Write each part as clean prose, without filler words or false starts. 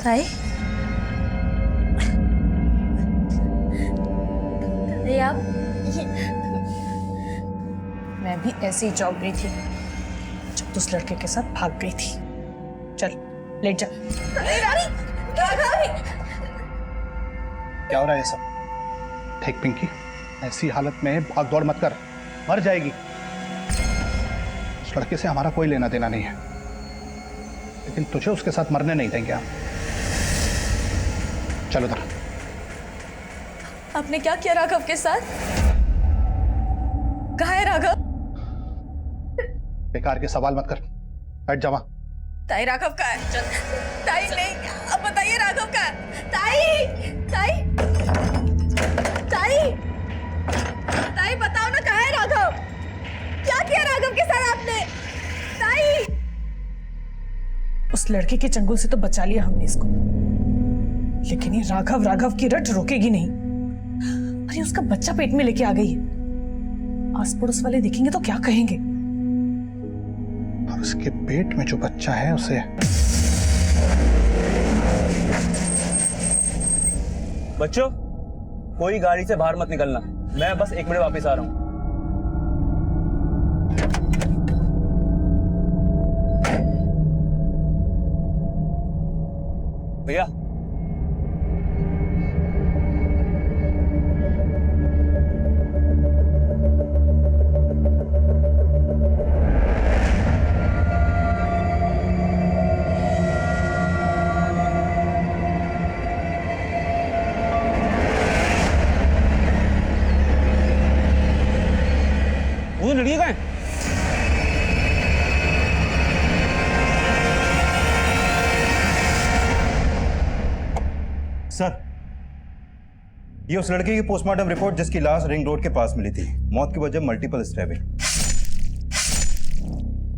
ताई आप मैं भी ऐसे ही चौंक गई थी जब तो उस लड़के के साथ भाग गई थी। चल लेट जा। क्या हो रहा है ये सब? ठीक पिंकी, ऐसी हालत में भाग दौड़ मत कर, मर जाएगी। उस लड़के से हमारा कोई लेना देना नहीं है, लेकिन तुझे उसके साथ मरने नहीं देंगे हम। चलो उधर। आपने क्या किया राघव के साथ? कहाँ है राघव? बेकार के सवाल मत कर, बैठ जा वहां। ताई राघव का है? ताई नहीं, अब बताइए राघव का है? ताई ताई ताई ताई बताओ ना, कहाँ है राघव? क्या किया राघव के साथ आपने? ताई उस लड़के के चंगुल से तो बचा लिया हमने इसको, लेकिन ये राघव राघव की रट रोकेगी नहीं। अरे उसका बच्चा पेट में लेके आ गई है, आस पड़ोस वाले देखेंगे तो क्या कहेंगे? और उसके पेट में जो बच्चा है उसे बच्चों, कोई गाड़ी से बाहर मत निकलना, मैं बस 1 मिनट वापस आ रहा हूं। भैया वो लड़की कहाँ है? सर, ये उस लड़के की पोस्टमार्टम रिपोर्ट जिसकी लाश रिंग रोड के पास मिली थी। मौत की वजह मल्टीपल स्टैबिंग।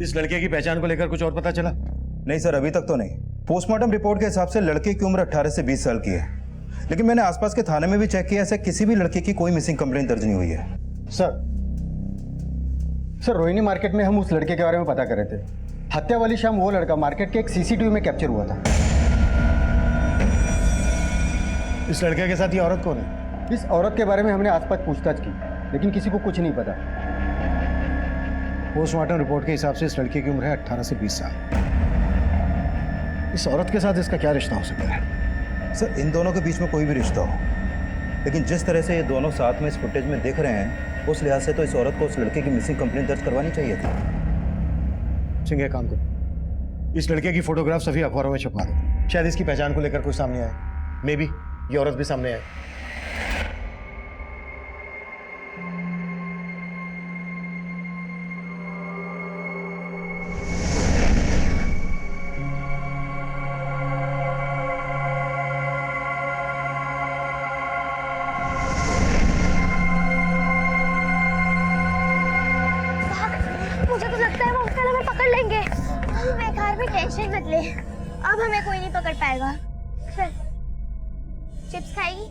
इस लड़के की पहचान को लेकर कुछ और पता चला? नहीं सर, अभी तक तो नहीं। पोस्टमार्टम रिपोर्ट के हिसाब से लड़के की उम्र 18 से 20 साल की है, लेकिन मैंने आसपास के थाने में भी चेक किया, ऐसे किसी भी लड़के की कोई मिसिंग कंप्लेंट दर्ज नहीं हुई है। सर रोहिणी मार्केट में हम उस लड़के के बारे में पता कर रहे थे। हत्या वाली शाम वो लड़का मार्केट के एक सीसीटीवी में कैप्चर हुआ था। इस लड़के के साथ ये औरत कौन है? इस औरत के बारे में हमने आसपास पूछताछ की, लेकिन किसी को कुछ नहीं पता। पोस्टमार्टम रिपोर्ट के हिसाब से इस लड़के की उम्र है 18 से 20 साल। इस औरत के साथ इसका क्या रिश्ता हो सकता है? सर, इन दोनों के बीच में कोई भी रिश्ता हो, लेकिन जिस तरह से ये दोनों साथ में इस फुटेज में दिख रहे हैं, उस लिहाज से तो इस औरत को उस लड़के की मिसिंग कंप्लेंट दर्ज करवानी चाहिए थी। सिंह, एक काम करो, इस लड़के की फोटोग्राफ सभी अखबारों में छपवा दो, शायद इसकी पहचान को लेकर कोई सामने आए। मे बी ये औरत भी सामने आए। मुझे तो लगता है वो अंकल हमें पकड़ लेंगे। बेकार में टेंशन मत ले, अब हमें कोई नहीं पकड़ पाएगा। चल, चिप्स खाएगी?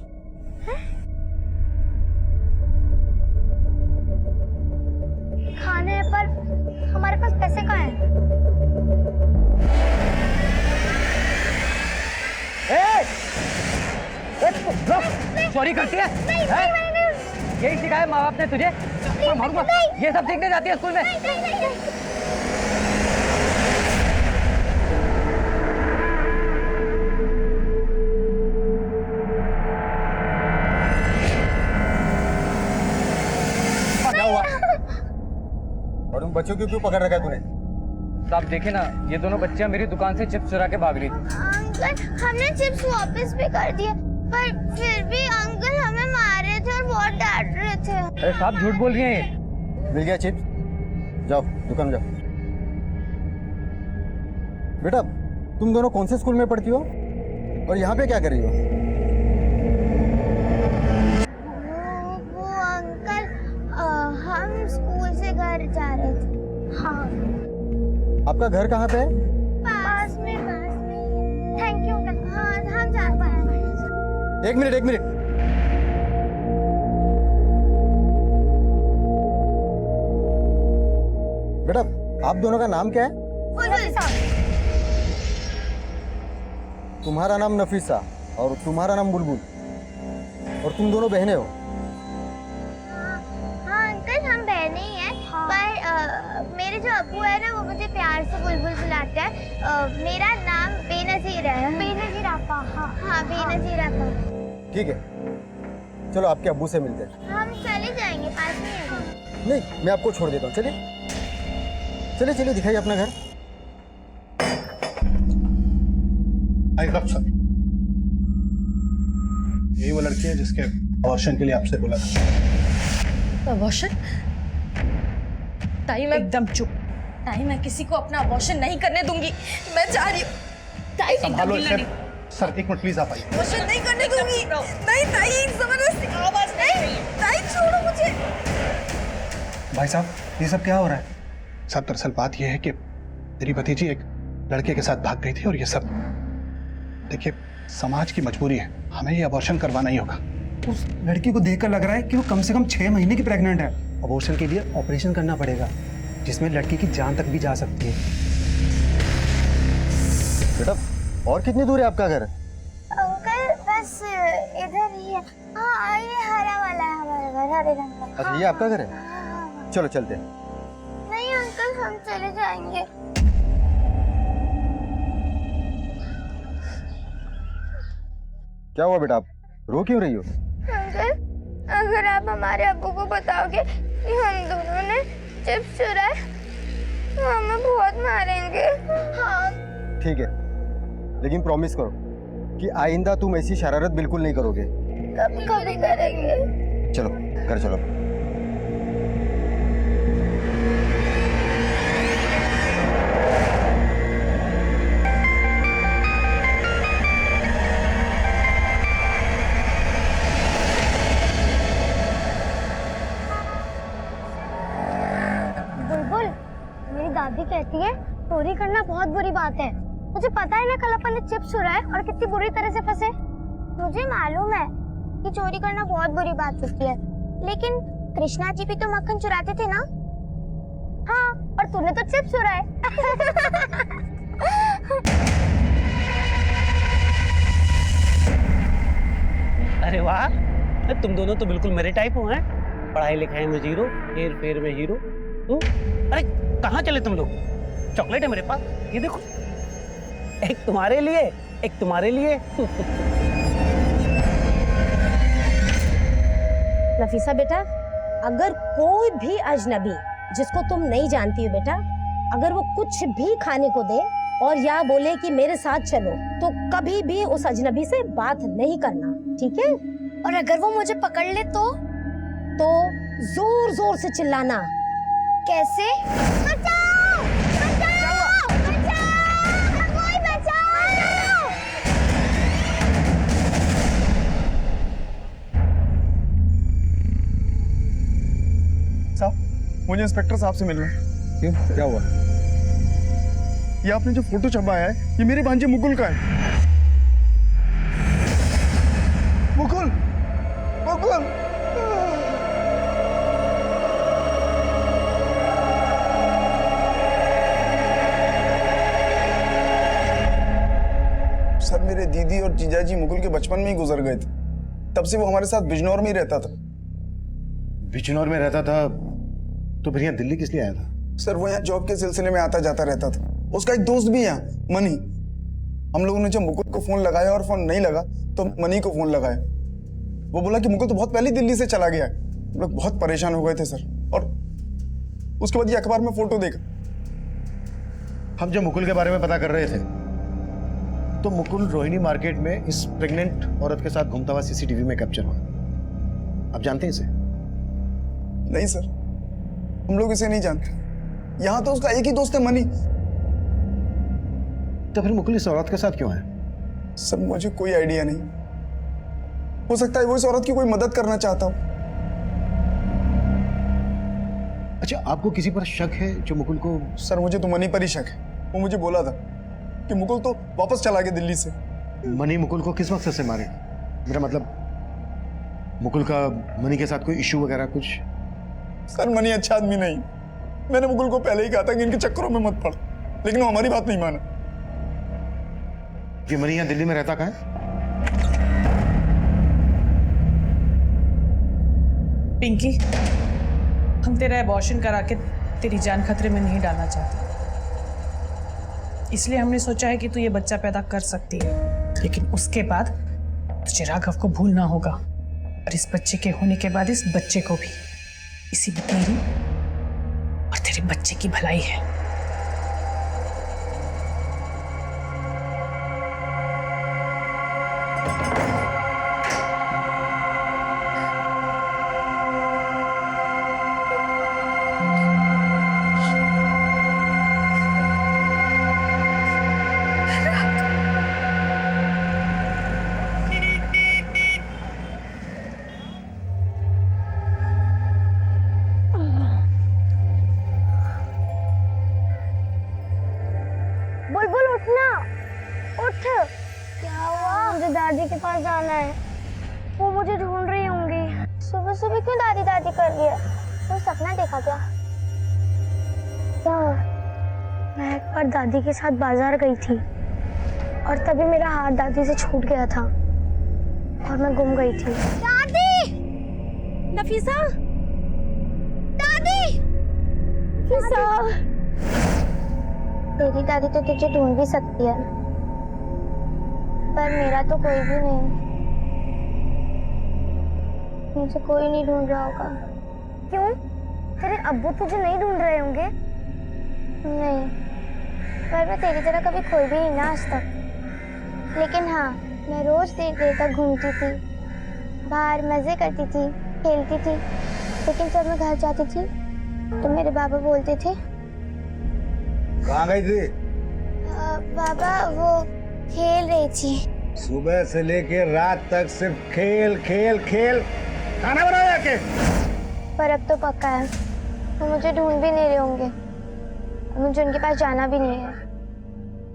हाँ? खाने है पर हमारे पास पैसे कहाँ हैं? चोरी करती है? यही सिखाया माँ बाप ने तुझे? मारूंगा। ये सब सीखने जाती है स्कूल में? क्या हुआ? और उन बच्चों को क्यों पकड़ रखा है तूने? तो आप देखे ना, ये दोनों बच्चियां मेरी दुकान से चिप्स चुरा के भाग रही थी। अंकल, हमने चिप्स वापस भी कर दिए, पर फिर भी अंकल हमें मार रहे थे और बहुत डांट रहे थे। अरे साहब, झूठ बोल रही हैं ये। मिल गया चिप्स? जाओ दुकान में जाओ। बेटा, तुम दोनों कौन से स्कूल में पढ़ती हो और यहाँ पे क्या कर रही हो? वो अंकल, हम स्कूल से घर जा रहे थे। हाँ। आपका घर कहाँ पे है? पास में। Thank you uncle. हाँ, हम जा पाए। एक मिनट। बेटा, आप दोनों का नाम क्या है? तुम्हारा नाम नफीसा और तुम्हारा नाम बुलबुल, और तुम दोनों बहनें हो। हाँ अंकल, हम बहनें ही हैं। पर मेरे जो अब्बू है ना, वो मुझे प्यार से बुलबुल बुलाते हैं। मेरा नाम बेनजीर है। बेनजीर आपा? हाँ बेनजीर आपा। ठीक है, चलो आपके अब्बू से मिलते हैं। हम चले जाएंगे, पास में है। नहीं, मैं आपको छोड़ देता हूँ, चलिए चलिए चलिए, दिखाइए अपना घर। आई लव सर, यही वो लड़की है जिसके अबॉर्शन के लिए आपसे बोला था। अबॉर्शन? ताई मैं एकदम चुप। ताई मैं किसी को अपना अबॉर्शन नहीं करने दूंगी। मैं चाह रही हूँ ताई संभालो इसे। सर एक मिनट प्लीज, आप आइए। अबॉर्शन नहीं करने दूंगी। नहीं ताई, जबरदस्ती आवाज नहीं। ताई छोड़ो मुझे। भाई साहब, ये सब क्या हो रहा है? सर दरअसल बात यह है कि मेरी भतीजी एक लड़के के साथ भाग गई थी, और ये सब देखिए समाज की मजबूरी है, हमें ये अबॉर्शन करवाना ही होगा। उस लड़की को देखकर लग रहा है कि वो कम से कम 6 महीने की प्रेग्नेंट है। अबॉर्शन के लिए ऑपरेशन करना पड़ेगा, जिसमें लड़की की जान तक भी जा सकती है। बेटा, और कितनी दूर है आपका घर? अंकल बस इधर ही है। हाँ ये हरा वाला है हमारा घर, हरे रंग का। अच्छा, ये आपका घर है? हाँ। चलो चलते हैं। नहीं अंकल, हम चले जाएंगे। क्या हुआ बेटा, आप रो क्यों रही हो? अंकल, अगर आप हमारे अब्बू को बताओगे कि हम दोनों ने चिप्स चुराए, तो हमें बहुत मारेंगे। हाँ। ठीक है, लेकिन प्रॉमिस करो कि आइंदा तुम ऐसी शरारत बिल्कुल नहीं करोगे। कभी कभी करेंगे। चलो घर चलो। बुलबुल, मेरी दादी कहती है चोरी करना बहुत बुरी बात है। मुझे पता है ना, कल अपन ने चिप्स चुराए और कितनी बुरी तरह से फंसे। मुझे मालूम है कि चोरी करना बहुत बुरी बात होती है, लेकिन कृष्णा जी भी तो मक्खन चुराते थे ना। हाँ, और तूने तो चिप्स चुराए। अरे वाह, तुम दोनों तो बिल्कुल मेरे टाइप हो हैं। पढ़ाई लिखाई में जीरो, हेर फेर में हीरो। अरे कहाँ चले तुम लोग? चॉकलेट है मेरे पास, ये देखो। एक तुम्हारे लिए, एक तुम्हारे लिए। नफीसा बेटा, अगर कोई भी अजनबी जिसको तुम नहीं जानती हो बेटा, अगर वो कुछ भी खाने को दे और या बोले कि मेरे साथ चलो, तो कभी भी उस अजनबी से बात नहीं करना, ठीक है? और अगर वो मुझे पकड़ ले तो जोर जोर से चिल्लाना। कैसे? बचाओ! बचाओ! बचाओ! कोई बचाओ! साहब, मुझे इंस्पेक्टर साहब से मिलना है। क्यों, क्या हुआ? ये आपने जो फोटो छपाया है, ये मेरे भांजे मुकुल का है। मुकुल, मुकुल। सर, मेरे दीदी और जीजाजी मुकुल के बचपन में ही गुजर गए थे। तब से वो हमारे साथ बिजनौर में ही रहता था। बिजनौर में रहता था तो फिर यहाँ दिल्ली किस लिए आया था? सर, वो यहाँ जॉब के सिलसिले में आता जाता रहता था। उसका एक दोस्त भी है यहाँ, मनी। हम लोगों ने जब मुकुल को फोन लगाया और फोन नहीं लगा तो मनी को फोन लगाया। वो बोला कि मुकुल तो बहुत पहले दिल्ली से चला गया है। हम लोग बहुत परेशान हो गए थे सर, और उसके बाद ये अखबार में फोटो देखा। हम जब मुकुल के बारे में पता कर रहे थे तो मुकुल रोहिणी मार्केट में इस प्रेग्नेंट औरत के साथ घूमता हुआ सीसीटीवी में कैप्चर हुआ। आप जानते हैं इसे? नहीं सर, हम लोग इसे नहीं जानते। यहाँ तो उसका एक ही दोस्त है, मनी। तो फिर मुकुल इस औरत के साथ क्यों है? सर, मुझे कोई आइडिया नहीं। हो सकता है वो इस औरत की कोई मदद करना चाहता हो। अच्छा, आपको किसी पर शक है जो मुकुल को? सर, मुझे तो मनी पर ही शक है। वो मुझे बोला था कि मुकुल तो वापस चला गया दिल्ली से। मनी मुकुल को किस मकसद से मारे? मेरा मतलब, मुकुल का मनी के साथ कोई इशू वगैरह कुछ? सर, मनी अच्छा आदमी नहीं। मैंने मुकुल को पहले ही कहा था कि इनके चक्करों में मत पड़, लेकिन वो हमारी बात नहीं माना। ये मनी यहाँ दिल्ली में रहता कहाँ है? पिंकी, हम तेरा एबॉर्शन करा के तेरी जान खतरे में नहीं डालना चाहते, इसलिए हमने सोचा है कि तू ये बच्चा पैदा कर सकती है, लेकिन उसके बाद तुझे राघव को भूलना होगा, और इस बच्चे के होने के बाद इस बच्चे को भी। इसी में तेरी और तेरे बच्चे की भलाई है। बुलबुल उठना, उठ। क्या हुआ? मुझे दादी के पास जाना है, वो मुझे ढूंढ रही होंगी। सुबह सुबह क्यों दादी दादी कर रही है? तो सपना देखा क्या? क्या हुआ? मैं एक बार दादी के साथ बाजार गई थी और तभी मेरा हाथ दादी से छूट गया था और मैं गुम गई थी। दादी! नफीसा! दादी! नफीसा! तेरी दादी तो तुझे ढूंढ भी सकती है, पर मेरा तो कोई भी नहीं। मुझे कोई नहीं ढूंढ रहा होगा। क्यों? तेरे अब्बू तुझे नहीं ढूंढ रहे होंगे? नहीं, पर मैं तेरी तरह कभी खोई भी नहीं ना आज तक। लेकिन हाँ, मैं रोज देर देर तक घूमती थी, बाहर मजे करती थी, खेलती थी। लेकिन जब मैं घर जाती थी तो मेरे बाबा बोलते थे, कहाँ गई थी? बाबा वो खेल रही थी। सुबह से लेके रात तक सिर्फ खेल खेल खेल। खाना बनाया के? पर अब तो पक्का है, वो मुझे ढूंढ भी नहीं रहे होंगे, मुझे उनके पास जाना भी नहीं है।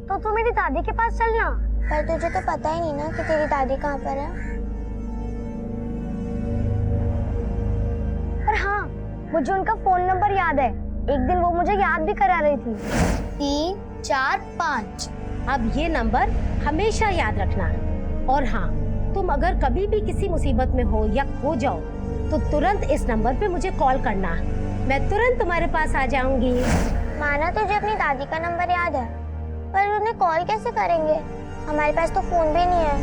तो तू मेरी दादी के पास चलना। पर तुझे तो पता ही नहीं ना कि तेरी दादी कहाँ पर है। पर हाँ, मुझे उनका फोन नंबर याद है, एक दिन वो मुझे याद भी करा रही थी। 3 4 5। अब ये नंबर हमेशा याद रखना। और हाँ, तुम अगर कभी भी किसी मुसीबत में हो या खो जाओ तो तुरंत इस नंबर पे मुझे कॉल करना, मैं तुरंत तुम्हारे पास आ जाऊंगी। माना तुझे अपनी दादी का नंबर याद है, पर उन्हें कॉल कैसे करेंगे? हमारे पास तो फोन भी नहीं है।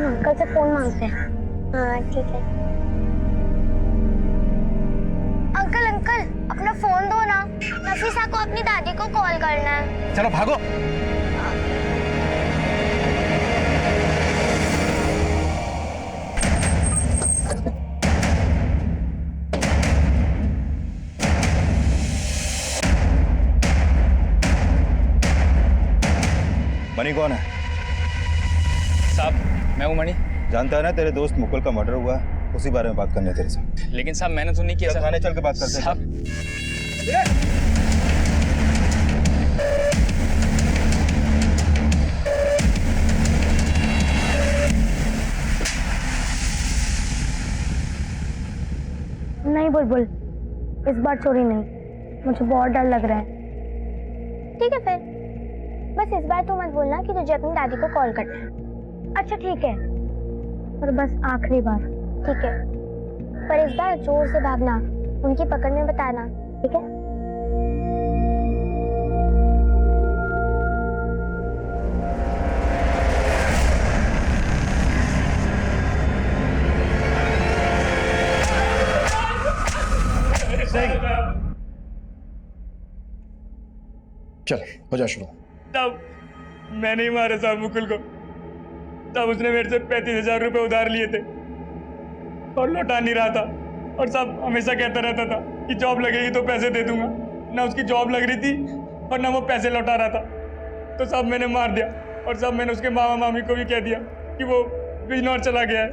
अंकल से फोन मांगते हैं। हाँ ठीक है। अंकल अंकल, अपना फोन दो ना, नफीसा को अपनी दादी को कॉल करना है। चलो भागो। मनी कौन है? साहब, मैं हूँ मणि। जानता है ना तेरे दोस्त मुकुल का मर्डर हुआ, उसी बारे में बात करनी है तेरे साथ। लेकिन साहब मैंने तो नहीं किया। थाने चल के बात करते हैं। साहब, नहीं बुलबुल, इस बार चोरी नहीं, मुझे बहुत डर लग रहा है। ठीक है फिर, बस इस बार तो मत बोलना कि तुझे अपनी दादी को कॉल करना है। अच्छा ठीक है, पर बस आखिरी बार। ठीक है, पर इस बार जोर से भागना, उनकी पकड़ में बताना, ठीक है? चल हो जा शुरू। तब मैंने ही मारा साहब मुकुल को। तब उसने मेरे से 35,000 रुपए उधार लिए थे और लौटा नहीं रहा था, और साहब हमेशा कहता रहता था कि जॉब लगेगी तो पैसे दे दूंगा। ना उसकी जॉब लग रही थी और ना वो पैसे लौटा रहा था। तो साहब मैंने मार दिया, और साहब मैंने उसके मामा मामी को भी कह दिया कि वो बिजनौर चला गया है।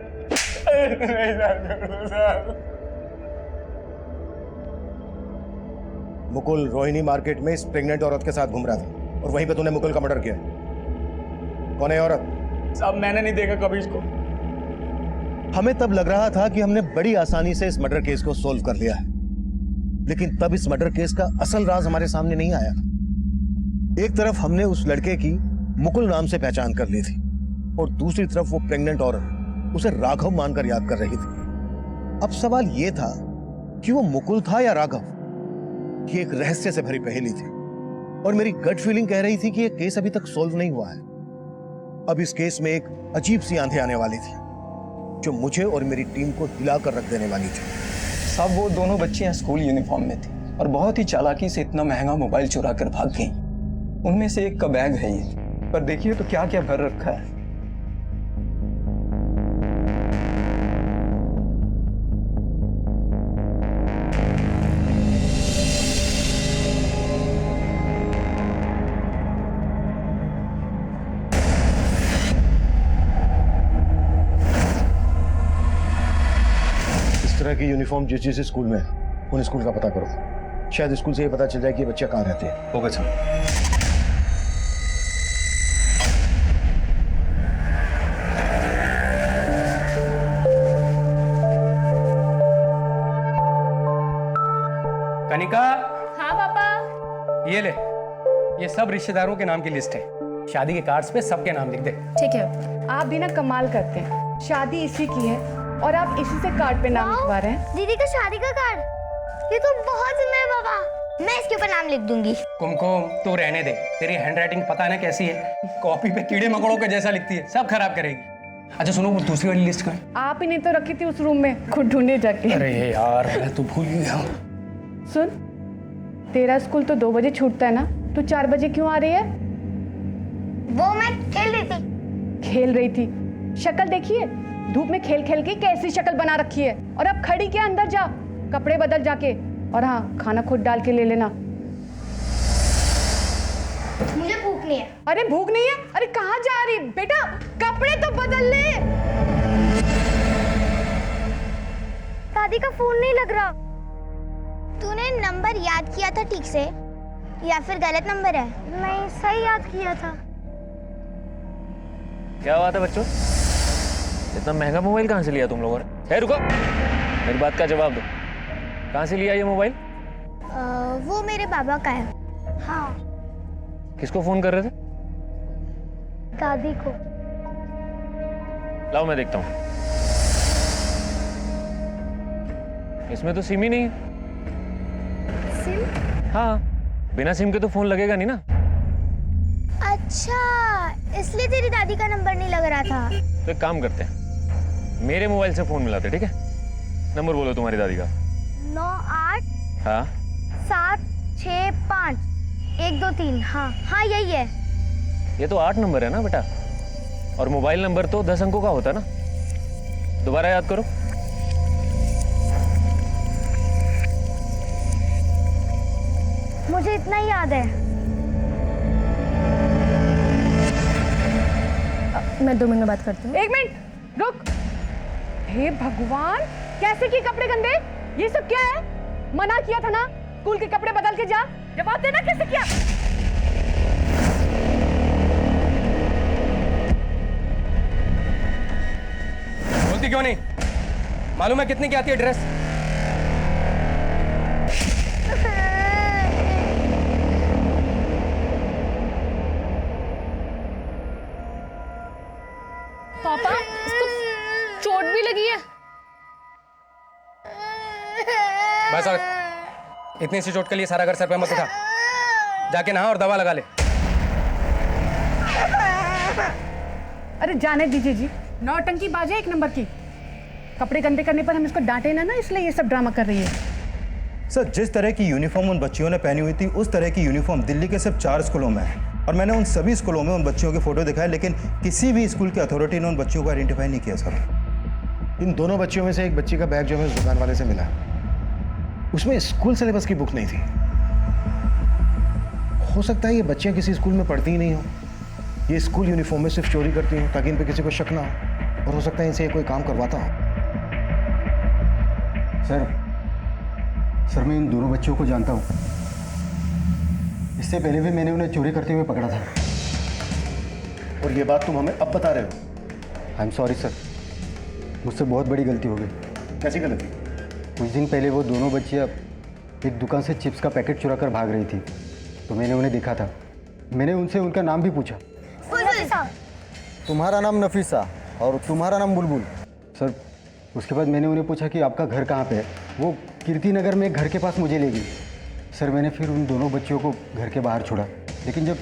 मुकुल रोहिणी मार्केट में इस प्रेग्नेंट औरत के साथ घूम रहा था और वहीं पे तूने मुकुल का मर्डर किया। कौन है औरत? साहब मैंने नहीं देखा कभी इसको। हमें तब लग रहा था कि हमने बड़ी आसानी से इस मर्डर केस को सोल्व कर लिया है, लेकिन तब इस मर्डर केस का असल राज हमारे सामने नहीं आया। एक तरफ हमने उस लड़के की मुकुल नाम से पहचान कर ली थी और दूसरी तरफ वो प्रेग्नेंट औरत उसे राघव मानकर याद कर रही थी। अब सवाल यह था कि वो मुकुल था या राघव। ये एक रहस्य से भरी पहेली थी और मेरी गट फीलिंग कह रही थी कि यह केस अभी तक सॉल्व नहीं हुआ है। अब इस केस में एक अजीब सी आंधी आने वाली थी जो मुझे और मेरी टीम को हिलाकर रख देने वाली थी। साहब वो दोनों बच्चियां स्कूल यूनिफॉर्म में थी और बहुत ही चालाकी से इतना महंगा मोबाइल चुरा कर भाग गई। उनमें से एक का बैग है ये, पर देखिए तो क्या क्या भर रखा है। इस तरह की यूनिफॉर्म जिस जिस स्कूल में है उन स्कूल का पता करो। शायद स्कूल से ये पता चल जाए कि ये बच्चे कहाँ रहते हैं। Okay sir. कनिका, हाँ पापा। ये ले, ये सब रिश्तेदारों के नाम की लिस्ट है। शादी के कार्ड्स पे सबके नाम लिख दे। ठीक है। आप भी ना कमाल करते हैं, शादी इसी की है और आप इसी से कार्ड पे नाम लिखवा रहे हैं। दीदी का शादी का कार्ड, ये तो बहुत सुंदर है पापा। मैं इसके ऊपर नाम लिख दूंगी। कुमकुम तू रहने दे, तेरी हैंडराइटिंग पता है ना कैसी है, कॉपी पे कीड़े मकोड़ों के जैसा लिखती है, सब खराब करेगी। अच्छा सुनो, वो दूसरी वाली लिस्ट का है। आप ही ने तो रखी थी उस रूम में, खुद ढूंढने जाके। अरे यार मैं तो भूल गया। सुन, तेरा स्कूल तो 2 बजे छूटता है ना, तू 4 बजे क्यों आ रही है? वो मैं खेल रही थी। खेल रही थी? शक्ल देखिए, धूप में खेल खेल के कैसी शक्ल बना रखी है। और अब खड़ी के अंदर जा, कपड़े बदल जाके, और हाँ खाना खुद डाल के ले लेना। मुझे भूख नहीं है। अरे भूख नहीं है? अरे कहाँ जा रही बेटा, कपड़े तो बदल ले। दादी का फोन नहीं लग रहा। तूने नंबर याद किया था ठीक से या फिर गलत नंबर है? नहीं, सही याद किया था। क्या बात है बच्चों, इतना महंगा मोबाइल कहाँ से लिया तुम लोगों ने? रुको, मेरी बात का जवाब दो, कहाँ से लिया ये मोबाइल? वो मेरे बाबा का है। हाँ। किसको फोन कर रहे थे? दादी को। लाओ मैं देखता हूँ। इसमें तो सिम ही नहीं है। सिम? हाँ, बिना सिम के तो फोन लगेगा नहीं ना। अच्छा, इसलिए तेरी दादी का नंबर नहीं लग रहा था। तो एक काम करते हैं, मेरे मोबाइल से फोन मिलाते, ठीक है? नंबर बोलो तुम्हारी दादी का। 98 हाँ 765 123। हाँ हाँ यही है। ये तो 8 नंबर है ना बेटा, और मोबाइल नंबर तो 10 अंकों का होता है ना। दोबारा याद करो। मुझे इतना ही याद है। मैं 2 मिनट में बात करती हूँ। 1 मिनट रुक। हे भगवान, कैसे किए कपड़े गंदे? ये सब क्या है? मना किया था ना, स्कूल के कपड़े बदल के जा। जवाब देना, कैसे किया? बोलती क्यों नहीं? मालूम है कितने की आती है ड्रेस? पापा, इसको चोट भी लगी है। बस और इतनी सी चोट के लिए सारा घर सर पे मत उठा। जाके नहा और दवा लगा ले। अरे जाने दीजिए जी, नौटंकी बाजे 1 नंबर की। कपड़े गंदे करने पर हम इसको डांटे ना, इसलिए ये सब ड्रामा कर रही है। सर, जिस तरह की यूनिफॉर्म उन बच्चियों ने पहनी हुई थी उस तरह की यूनिफॉर्म दिल्ली के सिर्फ 4 स्कूलों में है, और मैंने उन सभी स्कूलों में उन बच्चियों के फोटो दिखाए, लेकिन किसी भी स्कूल की अथॉरिटी ने उन बच्चियों को आइडेंटिफाई नहीं किया। सर, इन दोनों बच्चियों में से एक बच्ची का बैग जो हमें उस दुकान वाले से मिला, उसमें स्कूल सिलेबस की बुक नहीं थी। हो सकता है ये बच्चियां किसी स्कूल में पढ़ती ही नहीं हो, ये स्कूल यूनिफॉर्म में सिर्फ चोरी करती हो ताकि इन पे किसी को शक ना हो, और हो सकता है इनसे कोई काम करवाता हो। सर मैं इन दोनों बच्चों को जानता हूँ। इससे पहले भी मैंने उन्हें चोरी करते हुए पकड़ा था। और ये बात तुम हमें अब बता रहे हो? आई एम सॉरी सर, मुझसे बहुत बड़ी गलती हो गई। कैसी गलती? कुछ दिन पहले वो दोनों बच्चियाँ एक दुकान से चिप्स का पैकेट चुरा कर भाग रही थी, तो मैंने उन्हें देखा था। मैंने उनसे उनका नाम भी पूछा। नफीसा। तुम्हारा नाम नफीसा और तुम्हारा नाम बुलबुल। सर उसके बाद मैंने उन्हें पूछा कि आपका घर कहाँ पे है। वो कीर्ति नगर में एक घर के पास मुझे ले गई। सर मैंने फिर उन दोनों बच्चियों को घर के बाहर छोड़ा, लेकिन जब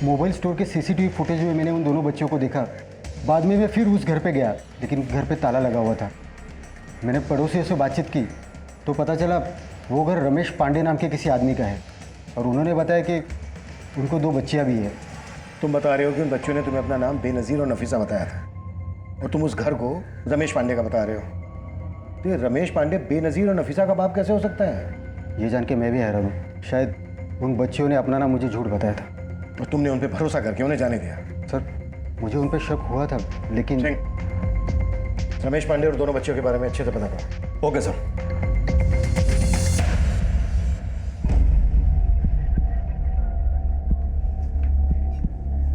मोबाइल स्टोर के सीसीटीवी फुटेज में मैंने उन दोनों बच्चियों को देखा, बाद में मैं फिर उस घर पे गया, लेकिन घर पे ताला लगा हुआ था। मैंने पड़ोसियों से बातचीत की तो पता चला वो घर रमेश पांडे नाम के किसी आदमी का है, और उन्होंने बताया कि उनको 2 बच्चियाँ भी है। तुम बता रहे हो कि उन बच्चों ने तुम्हें अपना नाम बेनज़ीर और नफीसा बताया था, और तुम उस घर को रमेश पांडे का बता रहे हो। तो ये रमेश पांडे बेनज़ीर और नफीसा का बाप कैसे हो सकता है? ये जान के मैं भी हैरान हूँ। शायद उन बच्चियों ने अपना नाम मुझे झूठ बताया था। और तुमने उन पर भरोसा करके उन्हें जाने दिया? सर मुझे उन पर शक हुआ था, लेकिन रमेश पांडे और दोनों बच्चियों के बारे में अच्छे से पता करो। Okay sir.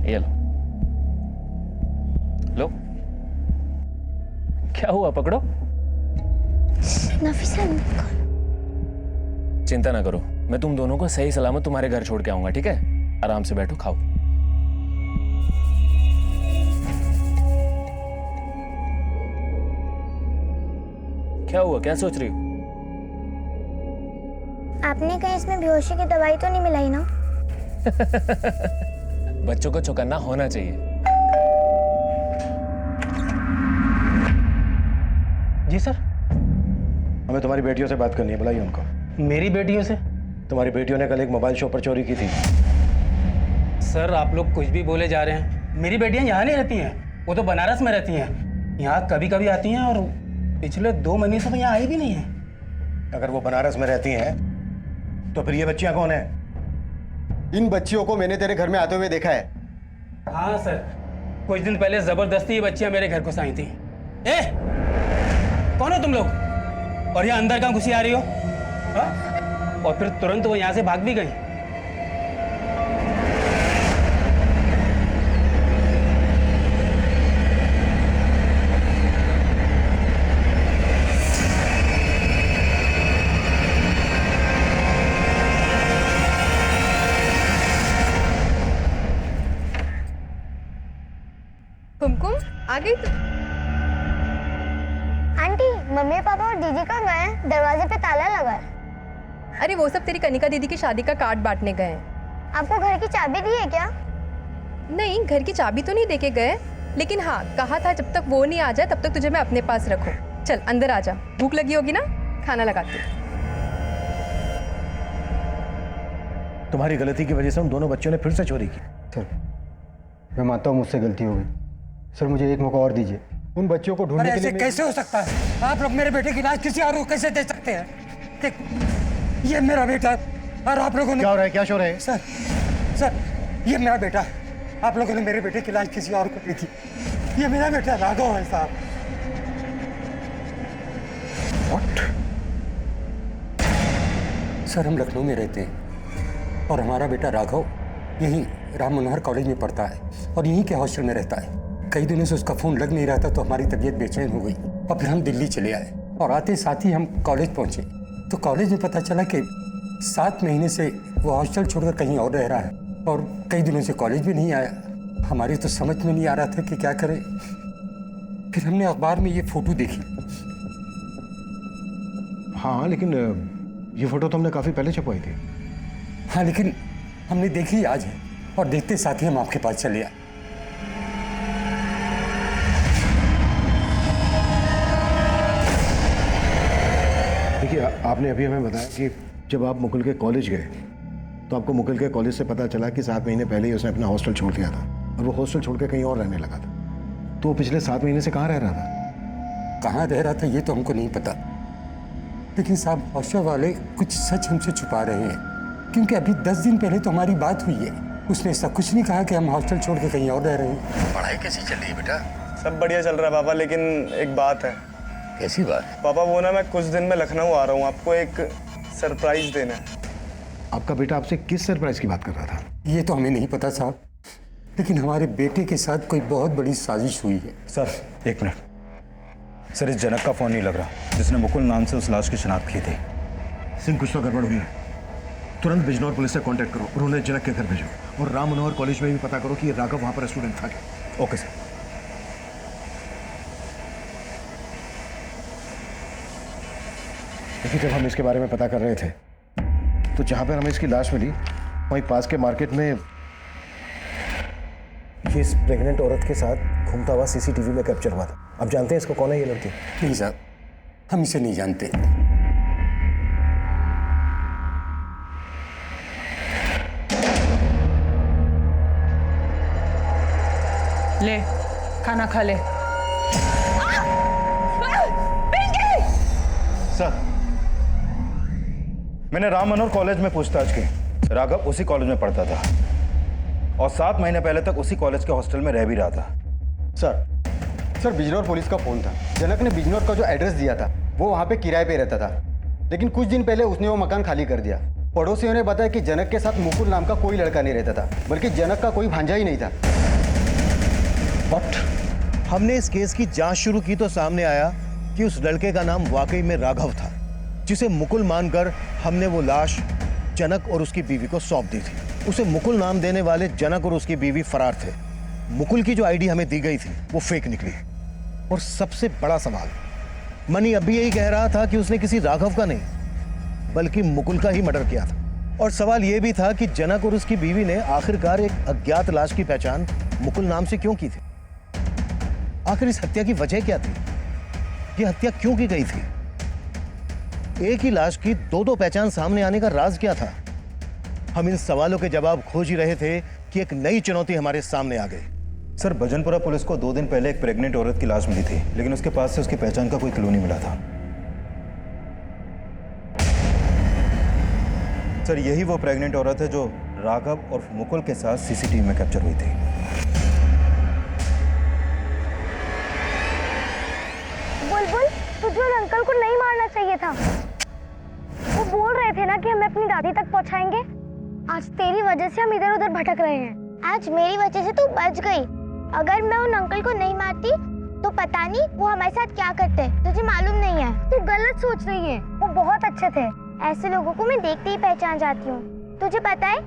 ये लो लो, क्या हुआ? पकड़ो। नफीसा चिंता ना करो, मैं तुम दोनों को सही सलामत तुम्हारे घर छोड़ के आऊंगा, ठीक है? आराम से बैठो, खाओ। क्या हुआ? क्या सोच रही हो? आपने कहीं इसमें बेहोशी की दवाई तो नहीं मिलाई ना? बच्चों को चौकन्ना होना चाहिए। जी सर। हमें तुम्हारी बेटियों से बात करनी है, बुलाइए उनको। मेरी बेटियों से? तुम्हारी बेटियों ने कल एक मोबाइल शॉप पर चोरी की थी। सर आप लोग कुछ भी बोले जा रहे हैं। मेरी बेटियां यहाँ नहीं रहती हैं, वो तो बनारस में रहती हैं। यहाँ कभी कभी आती हैं और पिछले 2 महीने से तो यहाँ आई भी नहीं है। अगर वो बनारस में रहती हैं तो फिर ये बच्चियां कौन है? इन बच्चियों को मैंने तेरे घर में आते हुए देखा है। हाँ सर, कुछ दिन पहले जबरदस्ती ये बच्चियां मेरे घर को आई थी। ए, कौन हो तुम लोग? और यहाँ अंदर कहाँ घुसी आ रही हो? हा? और फिर तुरंत वो यहाँ से भाग भी गई। कुमकुम आ गई तू? आंटी मम्मी पापा और दीदी कहाँ गए हैं? दरवाजे पे ताला लगा है। अरे वो सब तेरी कनिका दीदी की शादी का कार्ड बांटने गए हैं। आपको घर की चाबी दी है क्या? नहीं, घर की चाबी तो नहीं देके गए, लेकिन हाँ कहा था जब तक वो नहीं आ जाए तब तक तुझे मैं अपने पास रखूं। चल अंदर आ जा, भूख लगी होगी ना, खाना लगाती हूँ। तुम्हारी गलती की वजह से उन दोनों बच्चों ने फिर से चोरी की। सर मैं मानता हूँ मुझसे गलती हो गई। सर मुझे एक मौका और दीजिए। उन बच्चों को ढूंढने के लिए कैसे हो सकता है? आप लोग मेरे बेटे की लाश किसी और को कैसे दे सकते हैं? देख, ये मेरा बेटा है और आप लोगों ने... क्या हो रहा है? क्या शोर है? सर ये मेरा बेटा है। आप लोगों ने मेरे बेटे की लाश किसी और को दी थी। ये मेरा बेटा राघव है साहब। What? सर हम लखनऊ में रहते हैं और हमारा बेटा राघव यहीं राम मनोहर कॉलेज में पढ़ता है और यहीं के हॉस्टल में रहता है। कई दिनों से उसका फ़ोन लग नहीं रहा था तो हमारी तबीयत बेचैन हो गई और फिर हम दिल्ली चले आए और आते साथ ही हम कॉलेज पहुंचे तो कॉलेज में पता चला कि 7 महीने से वो हॉस्टल छोड़कर कहीं और रह रहा है और कई दिनों से कॉलेज भी नहीं आया। हमारी तो समझ में नहीं आ रहा था कि क्या करें। फिर हमने अखबार में ये फोटो देखी। हाँ लेकिन ये फोटो तो हमने काफी पहले छपवाई थी। हाँ लेकिन हमने देखी आज है और देखते साथ ही हम आपके पास चले आए। देखिए आपने अभी हमें बताया कि जब आप मुकुल के कॉलेज गए तो आपको मुकुल के कॉलेज से पता चला कि 7 महीने पहले ही उसने अपना हॉस्टल छोड़ दिया था और वो हॉस्टल छोड़ के कहीं और रहने लगा था। तो वो पिछले 7 महीने से कहाँ रह रहा था? कहाँ रह रहा था ये तो हमको नहीं पता, लेकिन साहब हॉस्टल वाले कुछ सच हमसे छुपा रहे हैं क्योंकि अभी 10 दिन पहले तो हमारी बात हुई है। उसने ऐसा कुछ नहीं कहा कि हम हॉस्टल छोड़ के कहीं और रह रहे हैं। पढ़ाई कैसी चल रही है बेटा? सब बढ़िया चल रहा है पापा, लेकिन एक बात है। कैसी बात? पापा वो ना मैं कुछ दिन में लखनऊ आ रहा हूँ, आपको एक सरप्राइज देना है। आपका बेटा आपसे किस सरप्राइज की बात कर रहा था? ये तो हमें नहीं पता साहब, लेकिन हमारे बेटे के साथ कोई बहुत बड़ी साजिश हुई है। Sir 1 minute. सर इस जनक का फ़ोन नहीं लग रहा जिसने मुकुल नाम से उस लाश की शिनाख्त की थी। सिंह कुछ तो गड़बड़ हुई है। तुरंत बिजनौर पुलिस से कांटेक्ट करो और उन्हें जनक के घर भेजो, और राम मनोहर कॉलेज में भी पता करो कि ये राघव वहां पर स्टूडेंट था क्या। Okay sir. देखिए, जब हम इसके बारे में पता कर रहे थे तो जहां पर हमें इसकी लाश मिली वहीं पास के मार्केट में ये इस प्रेग्नेंट औरत के साथ घूमता हुआ सीसीटीवी में कैप्चर हुआ था। अब जानते हैं इसको कौन है ये लड़की? नहीं साहब, हम इसे नहीं जानते। ले खाना खा ले। सर, मैंने राम मनोहर कॉलेज में पूछताछ की। राघव उसी कॉलेज में पढ़ता था और 7 महीने पहले तक उसी कॉलेज के हॉस्टल में रह भी रहा था। सर बिजनौर पुलिस का फोन था। जनक ने बिजनौर का जो एड्रेस दिया था वो वहाँ पे किराए पे रहता था, लेकिन कुछ दिन पहले उसने वो मकान खाली कर दिया। पड़ोसियों ने बताया कि जनक के साथ मुकुल नाम का कोई लड़का नहीं रहता था, बल्कि जनक का कोई भांजा ही नहीं था। बट हमने इस केस की जांच शुरू की तो सामने आया कि उस लड़के का नाम वाकई में राघव था, जिसे मुकुल मानकर हमने वो लाश जनक और उसकी बीवी को सौंप दी थी। उसे मुकुल नाम देने वाले जनक और उसकी बीवी फरार थे। मुकुल की जो आईडी हमें दी गई थी वो फेक निकली। और सबसे बड़ा सवाल, मनी अब भी यही कह रहा था कि उसने किसी राघव का नहीं बल्कि मुकुल का ही मर्डर किया था। और सवाल यह भी था कि जनक और उसकी बीवी ने आखिरकार एक अज्ञात लाश की पहचान मुकुल नाम से क्यों की थी? आखिर इस हत्या की वजह क्या थी? यह हत्या क्यों की गई थी? एक ही लाश की दो पहचान सामने आने का राज क्या था? हम इन सवालों के जवाब खोज ही रहे थे कि एक नई चुनौती हमारे सामने आ गई। सर, भजनपुरा पुलिस को 2 दिन पहले एक प्रेग्नेंट औरत की लाश मिली थी, लेकिन उसके पास से उसकी पहचान का कोई क्लू नहीं मिला था। सर, यही वो प्रेग्नेंट औरत है जो राघव और मुकुल के साथ सीसीटीवी में कैप्चर हुई थी। बुलबुल, तुझे उन अंकल को नहीं मारना चाहिए था। वो बोल रहे थे ना कि हमें अपनी दादी तक पहुंचाएंगे। आज तेरी वजह से हम इधर उधर भटक रहे हैं। आज मेरी वजह से तू बच गई। अगर मैं उन अंकल को नहीं मारती तो पता नहीं वो हमारे साथ क्या करते, तुझे मालूम नहीं है। तू गलत सोच रही है। वो बहुत अच्छे थे। ऐसे लोगों को मैं देखते ही पहचान जाती हूँ। तुझे पता है,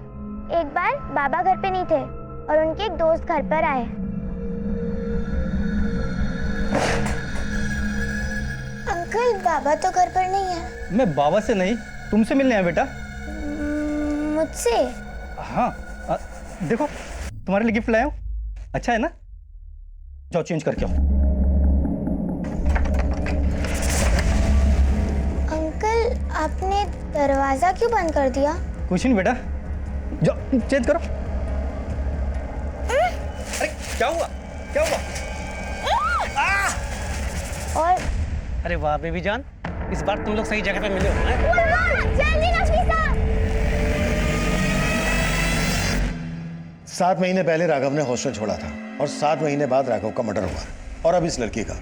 एक बार बाबा घर पे नहीं थे और उनके एक दोस्त घर पर आए। अंकल, बाबा तो घर पर नहीं है। मैं बाबा से नहीं, तुमसे मिलने आया बेटा। मुझसे? हाँ, देखो तुम्हारे लिए गिफ्ट लाया हूँ। अच्छा है ना? जाओ चेंज करके आओ। अंकल, आपने दरवाजा क्यों बंद कर दिया? कुछ नहीं बेटा, जाओ चेंज करो। अरे क्या हुआ? क्या हुआ? और अरे वाह बेबी जान, इस बार तुम लोग सही जगह पे मिले हो। नफीसा! 7 महीने पहले राघव ने हॉस्टल छोड़ा था और 7 महीने बाद राघव का मर्डर हुआ। और अब इस लड़की का।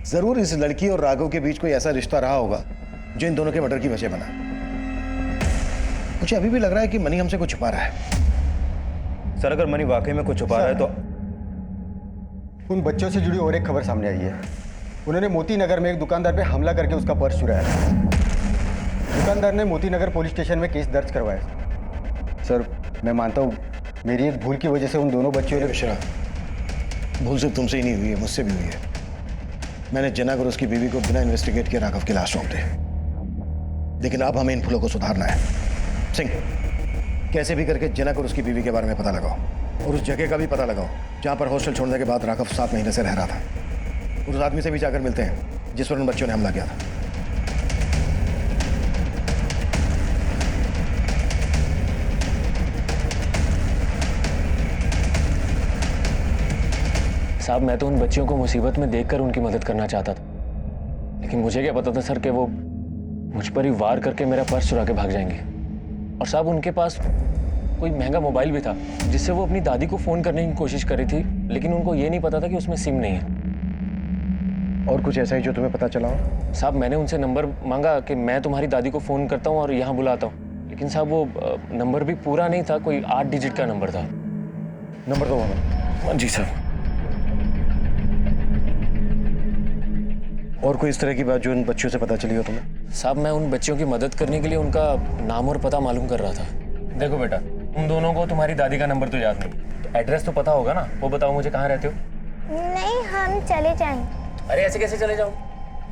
जरूर इस लड़की और राघव के बीच कोई ऐसा रिश्ता रहा होगा जो इन दोनों के मर्डर की वजह बना। मुझे अभी भी लग रहा है कि मनी हमसे कुछ छुपा रहा है। सर, अगर मनी वाकई में कुछ छुपा रहा है तो उन बच्चों से जुड़ी और एक खबर सामने आई है। उन्होंने मोती नगर में एक दुकानदार पे हमला करके उसका पर्स चुराया। दुकानदार ने मोती नगर पुलिस स्टेशन में केस दर्ज करवाया। सर, मैं मानता हूँ मेरी एक भूल की वजह से उन दोनों बच्चों ने। मिश्रा, भूल सिर्फ तुमसे ही नहीं हुई है, मुझसे भी हुई है। मैंने जनक और उसकी बीवी को बिना इन्वेस्टिगेट किए राघव की लाश सौंप दी। लेकिन अब हमें इन भूलों को सुधारना है। सिंह, कैसे भी करके जनक और उसकी बीवी के बारे में पता लगाओ और उस जगह का भी पता लगाओ जहां पर हॉस्टल छोड़ने के बाद राघव 7 महीने से रह रहा था। उस आदमी से भी जाकर मिलते हैं जिस पर उन बच्चों ने हमला किया था। साहब, मैं तो उन बच्चियों को मुसीबत में देखकर उनकी मदद करना चाहता था, लेकिन मुझे क्या पता था सर कि वो मुझ पर ही वार करके मेरा पर्स चुरा के भाग जाएंगे। और साहब, उनके पास कोई महंगा मोबाइल भी था जिससे वो अपनी दादी को फोन करने की कोशिश कर रही थी, लेकिन उनको ये नहीं पता था कि उसमें सिम नहीं है। और कुछ ऐसा ही जो तुम्हें पता चला हो? साहब, मैंने उनसे नंबर मांगा कि मैं तुम्हारी दादी को फोन करता हूँ और यहाँ बुलाता हूँ, लेकिन साहब वो नंबर भी पूरा नहीं था, कोई 8 डिजिट का नंबर था। नंबर दो हमें। जी साहब। और कोई इस तरह की बात जो इन बच्चों से पता चली हो तुम्हें? साहब मैं उन बच्चियों की मदद करने के लिए उनका नाम और पता मालूम कर रहा था। देखो बेटा, उन दोनों को तुम्हारी दादी का नंबर तो याद नहीं, तो एड्रेस तो पता होगा ना? वो बताओ मुझे, कहाँ रहते हो? नहीं, हम चले जाएंगे। अरे ऐसे कैसे चले जाओ?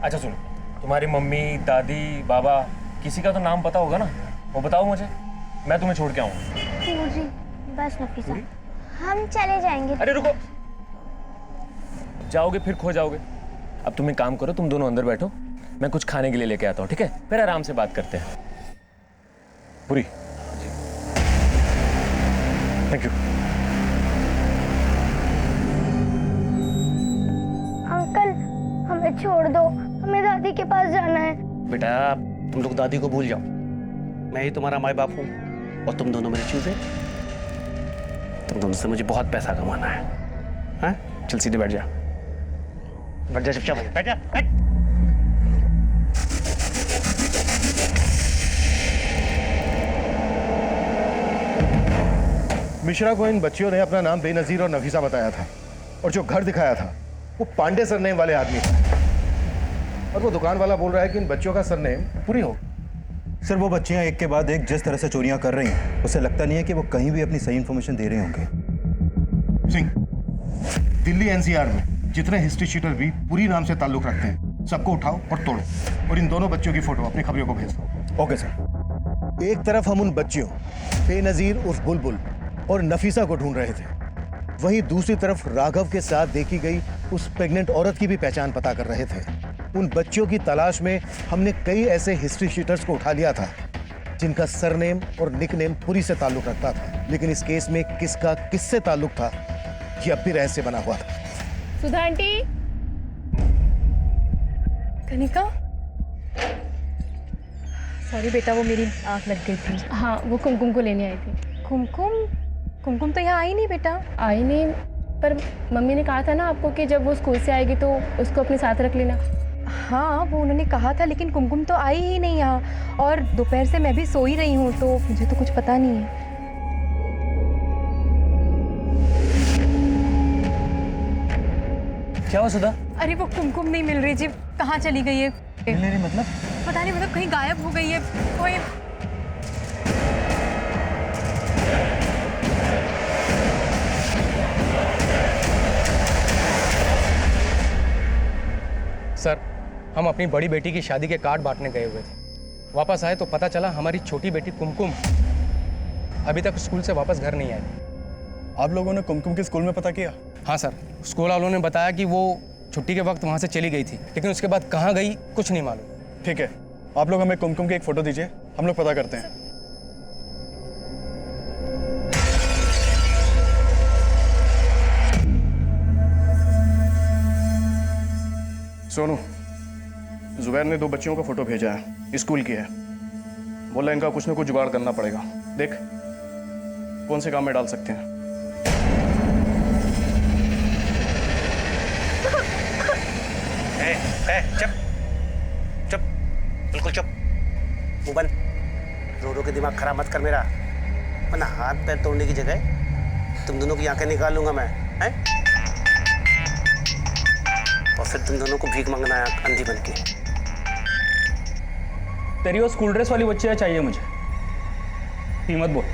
अच्छा सुनो, तुम्हारी मम्मी, दादी, बाबा, किसी का तो नाम पता होगा ना? वो बताओ मुझे, मैं तुम्हें छोड़ के आऊँगा। मुझे बस नफीसा, हम चले जाएंगे। अरे रुको, जाओगे फिर खो जाओगे। अब तुम एक काम करो, तुम दोनों अंदर बैठो, मैं कुछ खाने के लिए लेके आता हूँ, ठीक है? फिर आराम से बात करते हैं। पूरी, थैंक यू। अंकल, हमें छोड़ दो, हमें दादी के पास जाना है। बेटा तुम लोग दादी को भूल जाओ, मैं ही तुम्हारा माँ बाप हूँ और तुम दोनों मेरी चीज़ें। तुम दोनों से मुझे बहुत पैसा कमाना है। हाँ, चल सीधे बैठ जा, बैठ जा, चुपचाप बैठ जा, बैठ। मिश्रा को इन बच्चियों ने अपना नाम बेनजीर और नफीसा बताया था, और जो घर दिखाया था वो पांडे सरनेम वाले आदमी था, और वो दुकान वाला बोल रहा है कि इन बच्चियों का सरनेम पूरी हो। सर वो बच्चियां एक के बाद एक जिस तरह से चोरियां कर रही हैं, उसे लगता नहीं है कि वो कहीं भी अपनी सही इन्फॉर्मेशन दे रहे होंगे। सिंह, दिल्ली एनसीआर में जितने हिस्ट्री शीटर भी पूरी नाम से ताल्लुक रखते हैं, सबको उठाओ और तोड़ो, और इन दोनों बच्चियों की फोटो अपनी खबरों को भेज दो। Okay sir. एक तरफ हम उन बच्चियों बेनजीर उर्फ बुलबुल और नफीसा को ढूंढ रहे थे, वहीं दूसरी तरफ राघव के साथ देखी गई उस प्रेग्नेंट औरत की भी पहचान पता कर रहे थे। उन बच्चियों की तलाश में हमने कई ऐसे हिस्ट्री शीटर्स को उठा लिया था जिनका सरनेम और निकनेम पुरी से ताल्लुक रखता था, लेकिन इस केस में किसका किससे ताल्लुक था ये अब भी रहस्य बना हुआ था। सुधा आंटी, कनिका, सॉरी बेटा, वो मेरी आँख लग गई थी। हाँ वो कुमकुम को लेने आई थी। कुमकुम तो यहाँ आई नहीं बेटा। आई नहीं, पर मम्मी ने कहा था ना आपको कि जब वो स्कूल से आएगी तो उसको अपने साथ रख लेना। हाँ वो उन्होंने कहा था, लेकिन कुमकुम तो आई ही नहीं यहाँ, और दोपहर से मैं भी सो ही रही हूँ, तो मुझे तो कुछ पता नहीं है। क्या हुआ सुधा? अरे वो कुमकुम नहीं मिल रही जी, कहाँ चली गई है? मिल नहीं रही मतलब? पता नहीं, मतलब कहीं गायब हो गई है कोई। सर, हम अपनी बड़ी बेटी की शादी के कार्ड बांटने गए हुए थे। वापस आए तो पता चला हमारी छोटी बेटी कुमकुम अभी तक स्कूल से वापस घर नहीं आई। आप लोगों ने कुमकुम के स्कूल में पता किया? हाँ सर, स्कूल वालों ने बताया कि वो छुट्टी के वक्त वहाँ से चली गई थी, लेकिन उसके बाद कहाँ गई कुछ नहीं मालूम। ठीक है, आप लोग हमें कुमकुम की एक फ़ोटो दीजिए, हम लोग पता करते हैं। सोनू, जुबैर ने 2 बच्चियों का फोटो भेजा है, स्कूल की है। बोला इनका कुछ ना कुछ जुगाड़ करना पड़ेगा, देख कौन से काम में डाल सकते हैं। चुप चुप, बिल्कुल चुप, मुंह बंद। रो रो के दिमाग खराब मत कर मेरा, वरना हाथ पैर तोड़ने की जगह तुम दोनों की आंखें निकाल लूंगा मैं, हैं? और फिर तुम दोनों को भीख मांगना है अंधी बन के। तेरी वो स्कूल ड्रेस वाली बच्चियाँ चाहिए मुझे, कीमत बोल।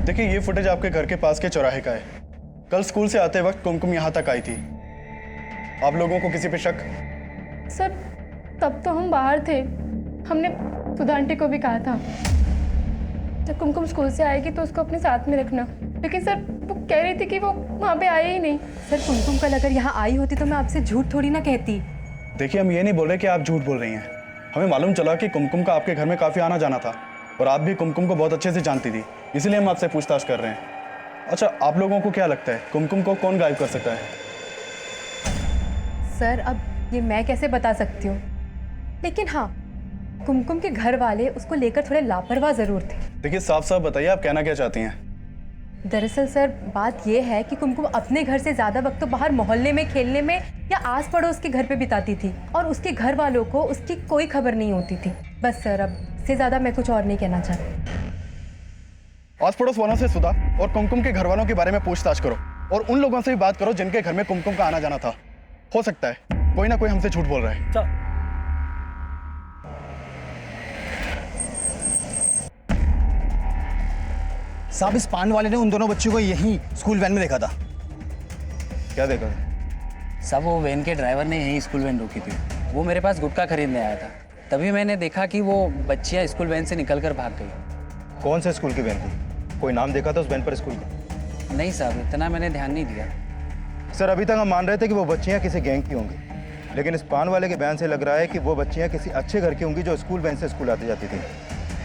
देखिए ये फुटेज आपके घर के पास के चौराहे का है। कल स्कूल से आते वक्त कुमकुम यहाँ तक आई थी। आप लोगों को किसी पे शक? सर तब तो हम बाहर थे, हमने सुधा आंटी को भी कहा था जब कुमकुम स्कूल से आएगी तो उसको अपने साथ में रखना, लेकिन सर वो कह रही थी कि वो वहाँ पे आई ही नहीं। सर कुमकुम कल अगर यहाँ आई होती तो मैं आपसे झूठ थोड़ी ना कहती। देखिए हम ये नहीं बोल रहे कि आप झूठ बोल रही हैं, हमें मालूम चला कि कुमकुम का आपके घर में काफ़ी आना जाना था और आप भी कुमकुम को बहुत अच्छे से जानती थी, इसलिए हम आपसे पूछताछ कर रहे हैं। अच्छा, आप लोगों को क्या लगता है कुमकुम को कौन गायब कर सकता है? सर अब ये मैं कैसे बता सकती हूँ, लेकिन हाँ कुमकुम के घर वाले उसको लेकर थोड़े लापरवाह जरूर थे। देखिए साफ साफ बताइए आप कहना क्या चाहती हैं? दरअसल सर बात यह है कि कुमकुम अपने घर से ज़्यादा वक्त तो बाहर मोहल्ले में खेलने में या आस पड़ोस के घर पे बिताती थी और उसके घर वालों को उसकी कोई खबर नहीं होती थी। बस सर अब से ज़्यादा मैं कुछ और नहीं कहना चाहती। आस पड़ोस वालों से सुधा और कुमकुम के घर वालों के बारे में पूछताछ करो और उन लोगों से भी बात करो जिनके घर में कुमकुम का आना जाना था। हो सकता है कोई ना कोई हमसे झूठ बोल रहा है। साहब, इस पान वाले ने उन दोनों बच्चों को यहीं स्कूल वैन में देखा था। क्या देखा? साहब वो वैन के ड्राइवर ने यहीं स्कूल वैन रोकी थी। वो मेरे पास गुटखा खरीदने आया था, तभी मैंने देखा कि वो बच्चियां स्कूल वैन से निकलकर भाग गई। कौन से स्कूल की वैन थी? कोई नाम देखा था उस वैन पर स्कूल का? नहीं साहब, इतना मैंने ध्यान नहीं दिया। सर, अभी तक हम मान रहे थे कि वो बच्चियां किसी गैंग की होंगी, लेकिन इस पान वाले के बयान से लग रहा है कि वो बच्चियां किसी अच्छे घर की होंगी जो स्कूल वैन से स्कूल आती जाती थी।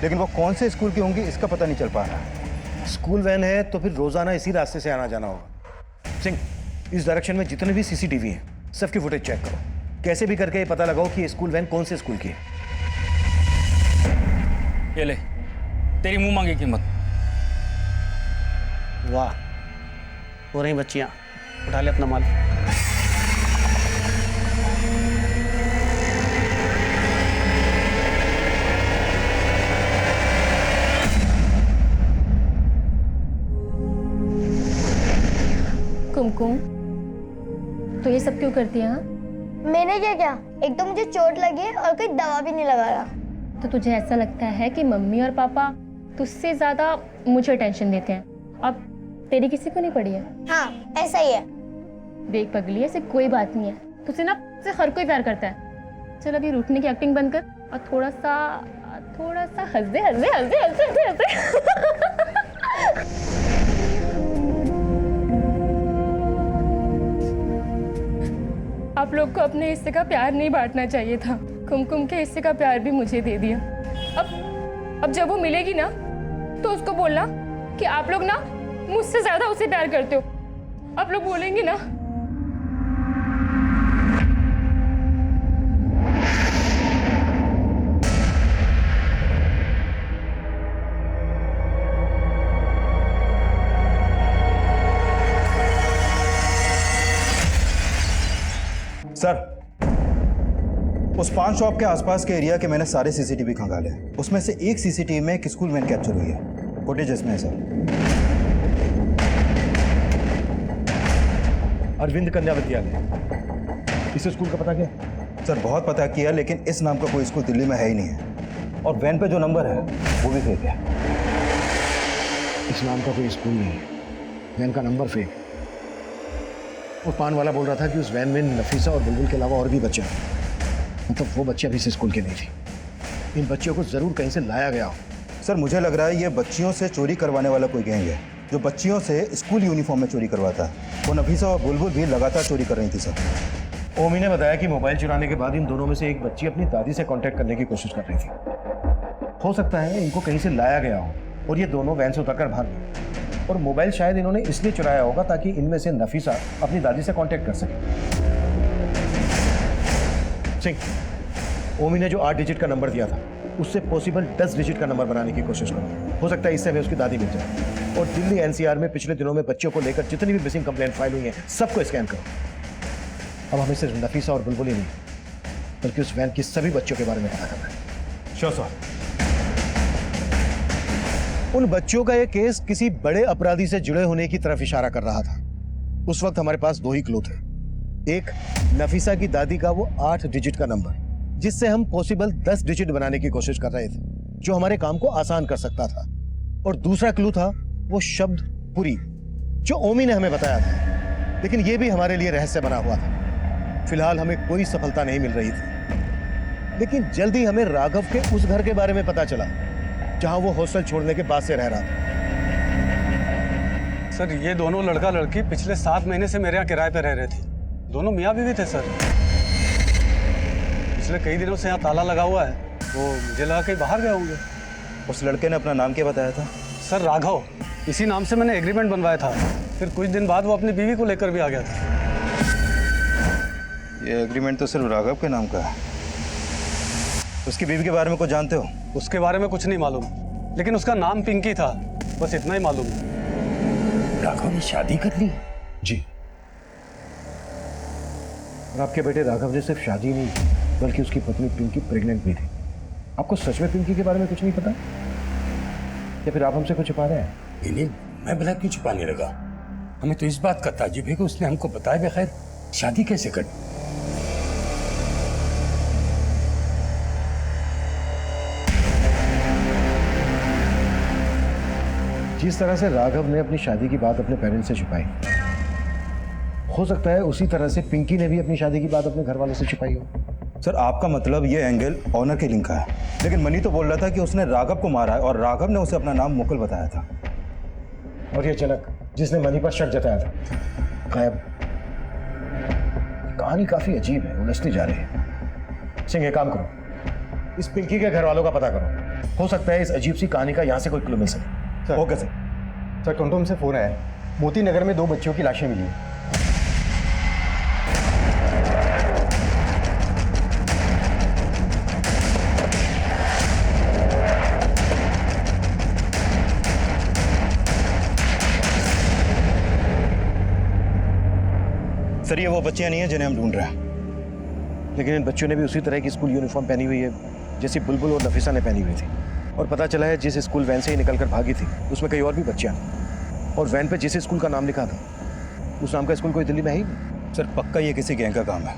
लेकिन वो कौन से स्कूल की होंगी इसका पता नहीं चल पा रहा। स्कूल वैन है तो फिर रोजाना इसी रास्ते से आना जाना होगा। सिंह, इस डायरेक्शन में जितने भी सीसीटीवी हैं सबकी फुटेज चेक करो। कैसे भी करके ये पता लगाओ कि ये स्कूल वैन कौन से स्कूल की है। ये ले, तेरी मुंह मांगी कीमत। वाह, हो रही बच्चियां, उठा ले अपना माल। कुमकुम, तो ये सब क्यों करती है? हाँ, मैंने क्या किया? एक तो मुझे चोट लगी है और कोई दवा भी नहीं लगा रहा। तो तुझे ऐसा लगता है कि मम्मी और पापा तुझसे ज्यादा मुझे टेंशन देते हैं, अब तेरी किसी को नहीं पड़ी है? हाँ, ऐसा ही है। देख पगली, ऐसे कोई बात नहीं है, तुझसे ना तुझसे हर कोई प्यार करता है। चल अभी रूठने की एक्टिंग बंद कर और थोड़ा सा हंस दे, हंस दे, हंस दे, हंस दे, हंस दे। आप लोग को अपने हिस्से का प्यार नहीं बांटना चाहिए था। कुमकुम के हिस्से का प्यार भी मुझे दे दिया। अब जब वो मिलेगी ना तो उसको बोलना कि आप लोग ना मुझसे ज्यादा उसे प्यार करते हो। आप लोग बोलेंगे ना। सर, उस पान शॉप के आसपास के एरिया के मैंने सारे सीसीटीवी खंगाले। उसमें से एक सीसीटीवी में एक स्कूल वैन कैप्चर हुई है। फुटेज इसमें है सर। अरविंद कन्या विद्यालय, इस स्कूल का पता क्या? सर, बहुत पता किया, लेकिन इस नाम का कोई स्कूल दिल्ली में है ही नहीं है। और वैन पे जो नंबर है वो भी फेक है। इस नाम का कोई स्कूल नहीं है, वैन का नंबर फेक। और पान वाला बोल रहा था कि उस वैन में नफीसा और बुलबुल के अलावा और भी बच्चे हैं। मतलब वो बच्चे अभी से स्कूल के नहीं थी। इन बच्चियों को जरूर कहीं से लाया गया हो। सर, मुझे लग रहा है ये बच्चियों से चोरी करवाने वाला कोई गैंग है जो बच्चियों से स्कूल यूनिफॉर्म में चोरी करवाता है। वो नफीसा और बुलबुल भी लगातार चोरी कर रही थी सर। ओमी ने बताया कि मोबाइल चुराने के बाद इन दोनों में से एक बच्ची अपनी दादी से कांटेक्ट करने की कोशिश कर रही थी। हो सकता है इनको कहीं से लाया गया हो और ये दोनों वैन से उतरकर भाग गए। और मोबाइल शायद इन्होंने इसलिए चुराया होगा ताकि इनमें से नफीसा अपनी दादी से कांटेक्ट कर सके। सिंह, ओमी ने जो 8 डिजिट का नंबर दिया था उससे पॉसिबल 10 डिजिट का नंबर बनाने की कोशिश करो। हो सकता है इससे हमें उसकी दादी मिल जाए। और दिल्ली एनसीआर में पिछले दिनों में बच्चों को लेकर जितनी भी मिसिंग कंप्लेंट फाइल हुई है सबको स्कैन करो। अब हमें सिर्फ नफीसा और बुलबुल ही नहीं बल्कि उस वैन की सभी बच्चों के बारे में पता करना है। Sure sir. उन बच्चों का यह केस किसी बड़े अपराधी से जुड़े होने की तरफ इशारा कर रहा था। उस वक्त हमारे पास 2 ही क्लू थे। एक, नफीसा की दादी का वो 8 डिजिट का नंबर जिससे हम पॉसिबल 10 डिजिट बनाने की कोशिश कर रहे थे, जो हमारे काम को आसान कर सकता था। और दूसरा क्लू था वो शब्द पुरी जो ओमी ने हमें बताया था, लेकिन ये भी हमारे लिए रहस्य बना हुआ था। फिलहाल हमें कोई सफलता नहीं मिल रही थी, लेकिन जल्दी हमें राघव के उस घर के बारे में पता चला जहां वो हॉस्टल छोड़ने के बाद से रह रहा था। सर, ये दोनों लड़का लड़की पिछले 7 महीने से मेरे यहाँ किराए पे रह रहे थे। दोनों मियाँ बीवी थे सर। पिछले कई दिनों से यहाँ ताला लगा हुआ है, तो मुझे लगा कहीं बाहर गए होंगे। उस लड़के ने अपना नाम क्या बताया था? सर, राघव। इसी नाम से मैंने एग्रीमेंट बनवाया था। फिर कुछ दिन बाद वो अपनी बीवी को लेकर भी आ गया था। ये एग्रीमेंट तो सिर्फ राघव के नाम का है। उसकी बीवी के बारे में कुछ जानते हो? उसके बारे में कुछ नहीं मालूम, लेकिन उसका नाम पिंकी था, बस इतना ही मालूम। राघव ने शादी कर ली? जी। और आपके बेटे राघव ने सिर्फ शादी नहीं बल्कि उसकी पत्नी पिंकी प्रेग्नेंट भी थी। आपको सच में पिंकी के बारे में कुछ नहीं पता, या फिर आप हमसे कुछ छुपा रहे हैं? इन्हें मैं भला क्यों छुपाने लगा? हमें तो इस बात का ताज्जुब है कि उसने हमको बताया बगैर शादी कैसे कर। जिस तरह से राघव ने अपनी शादी की बात अपने पेरेंट्स से छुपाई, हो सकता है उसी तरह से पिंकी ने भी अपनी शादी की बात अपने घर वालों से छुपाई हो। सर आपका मतलब ये एंगल ऑनर किलिंग का है, लेकिन मनी तो बोल रहा था कि उसने राघव को मारा है और राघव ने उसे अपना नाम मुकुल बताया था। और ये चलक जिसने मनी पर शक जताया था, गायब। कहानी काफी अजीब है, उलझती जा रही है। सिंह, एक काम करो, इस पिंकी के घर वालों का पता करो। हो सकता है इस अजीब सी कहानी का यहाँ से कोई क्लू मिल सके। Okay sir. सर टुमटुम से फोन आया, मोती नगर में 2 बच्चियों की लाशें मिली हैं। सर ये वो बच्चियां नहीं है जिन्हें हम ढूंढ रहे हैं। लेकिन इन बच्चों ने भी उसी तरह की स्कूल यूनिफॉर्म पहनी हुई है जैसी बुलबुल और नफीसा ने पहनी हुई थी। और पता चला है जिस स्कूल वैन से ही निकलकर भागी थी उसमें कई और भी बच्चियां, और वैन पे जिस स्कूल का नाम लिखा था उस नाम का स्कूल कोई दिल्ली में है ही नहीं। सर पक्का ये किसी गैंग का काम है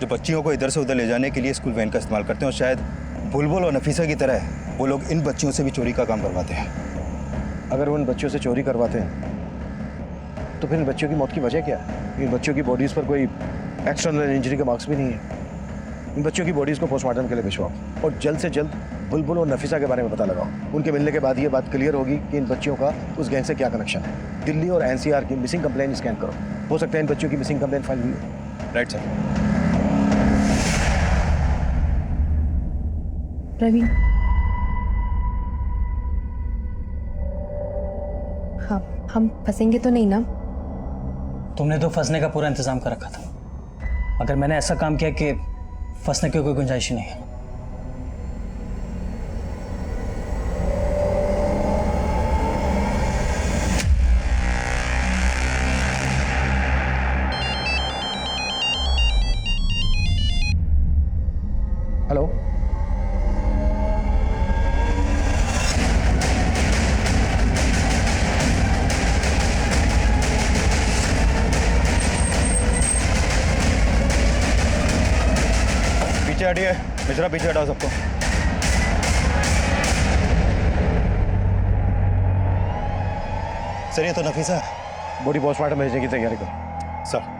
जो बच्चियों को इधर से उधर ले जाने के लिए स्कूल वैन का इस्तेमाल करते हैं, और शायद बुलबुल और नफीसा की तरह वो लोग इन बच्चियों से भी चोरी का काम करवाते हैं। अगर वो इन बच्चों से चोरी करवाते हैं तो फिर इन बच्चों की मौत की वजह क्या है? इन बच्चों की बॉडीज़ पर कोई एक्सटर्नल इंजरी के मार्क्स भी नहीं है। इन बच्चों की बॉडीज़ को पोस्टमार्टम के लिए भिजवाओ और जल्द से जल्द बुलबुल और नफीसा के बारे में पता लगाओ। उनके मिलने के बाद ये बात क्लियर होगी कि इन बच्चियों का उस गैंग से क्या कनेक्शन है। दिल्ली और एनसीआर की मिसिंग कंप्लेंट स्कैन करो, हो सकता है इन बच्चों की मिसिंग कंप्लेंट फाइल हुई हो। Right sir. प्रवीण, हाँ हम फंसेंगे तो नहीं ना? तुमने तो फंसने का पूरा इंतजाम कर रखा था, मगर मैंने ऐसा काम किया कि फंसने की कोई गुंजाइश ही नहीं है। हेलो, पीछे हटिए मिश्रा, पीछे हटाओ सबको। सर ये तो नफीसा है। बॉडी पोस्टमार्टम भेजने की तैयारी करो। सर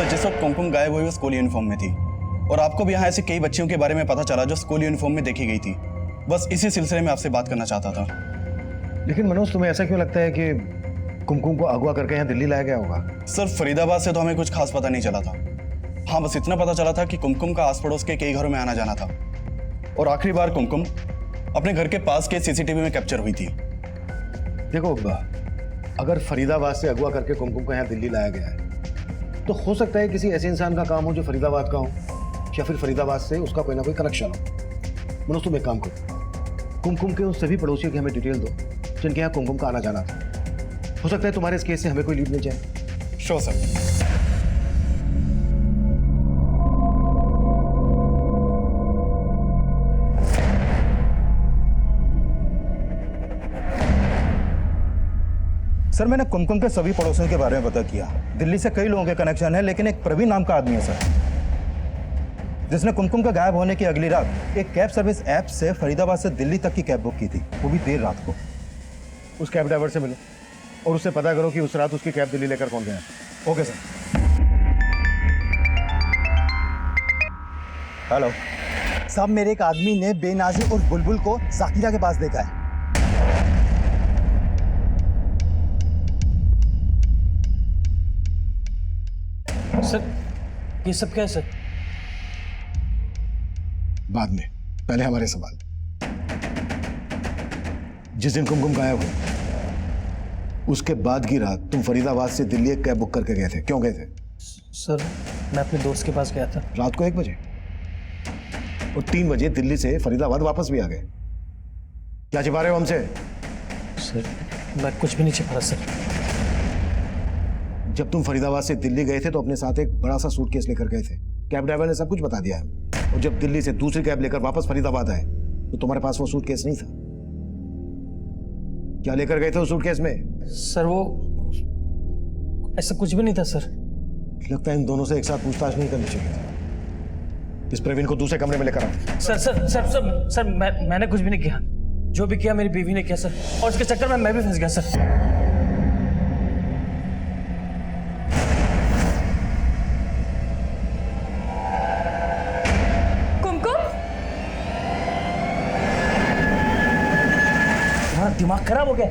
जिस वक्त कुमकुम गायब हुई वो स्कूल यूनिफॉर्म में थी, और आपको भी यहाँ ऐसे कई बच्चियों के बारे में पता चला जो स्कूल यूनिफॉर्म में देखी गई थी। बस इसी सिलसिले में आपसे बात करना चाहता था। लेकिन मनोज, तुम्हें ऐसा क्यों लगता है कि कुमकुम को अगवा करके यहाँ दिल्ली लाया गया होगा? सर फरीदाबाद से तो हमें कुछ खास पता नहीं चला था। हाँ, बस इतना पता चला था कि कुमकुम का आस पड़ोस के कई घरों में आना जाना था, और आखिरी बार कुमकुम अपने घर के पास के सीसीटीवी में कैप्चर हुई थी। देखो, अगर फरीदाबाद से अगवा करके कुमकुम को यहाँ दिल्ली लाया गया है तो हो सकता है किसी ऐसे इंसान का काम हो जो फरीदाबाद का हो, या फिर फरीदाबाद से उसका कोई ना कोई कनेक्शन हो। मनोज, तुम एक काम करो, कुमकुम के उन सभी पड़ोसियों की हमें डिटेल दो जिनके यहाँ कुमकुम का आना जाना था। हो सकता है तुम्हारे इस केस से हमें कोई लीड मिल जाए। Sure sir. सर मैंने कुमकुम के सभी पड़ोसियों के बारे में पता किया। दिल्ली से कई लोगों के कनेक्शन है, लेकिन एक प्रवीण नाम का आदमी है सर, जिसने कुमकुम का गायब होने की अगली रात एक कैब सर्विस ऐप से फरीदाबाद से दिल्ली तक की कैब बुक की थी, वो भी देर रात को। उस कैब ड्राइवर से मिलो और उससे पता करो कि उस रात उसकी कैब दिल्ली लेकर कौन गया। Okay sir. हेलो साहब, मेरे एक आदमी ने बेनाजी और बुलबुल को साकिरा के पास देखा है। सर ये सब क्या है सर? बाद में, पहले हमारे सवाल। जिस दिन कुमकुम गायब हुई उसके बाद की रात तुम फरीदाबाद से दिल्ली एक कैब बुक करके गए थे, क्यों गए थे? सर मैं अपने दोस्त के पास गया था। रात को 1 बजे? और 3 बजे दिल्ली से फरीदाबाद वापस भी आ गए। क्या छिपा रहे हो हमसे? सर मैं कुछ भी नहीं छिपा रहा सर। जब तुम फरीदाबाद से दिल्ली गए थे तो अपने साथ एक बड़ा सा सूटकेस लेकर गए थे। कैब ड्राइवर ने सब कुछ बता दिया है। और जब दिल्ली से दूसरी कैब लेकर वापस फरीदाबाद आए तो तुम्हारे पास वो सूटकेस नहीं था। क्या लेकर गए थे उस सूटकेस में? सर वो ऐसा कुछ भी नहीं था सर। लगता है इन दोनों से एक साथ पूछताछ नहीं करनी चाहिए थी। इस प्रवीण को दूसरे कमरे में लेकर आओ। सर मैंने कुछ भी नहीं किया। जो भी किया मेरी बीवी ने किया सर, और उसके चक्कर में मैं भी फंस गया सर। कुमकुम, तुम्हारा दिमाग खराब हो गया?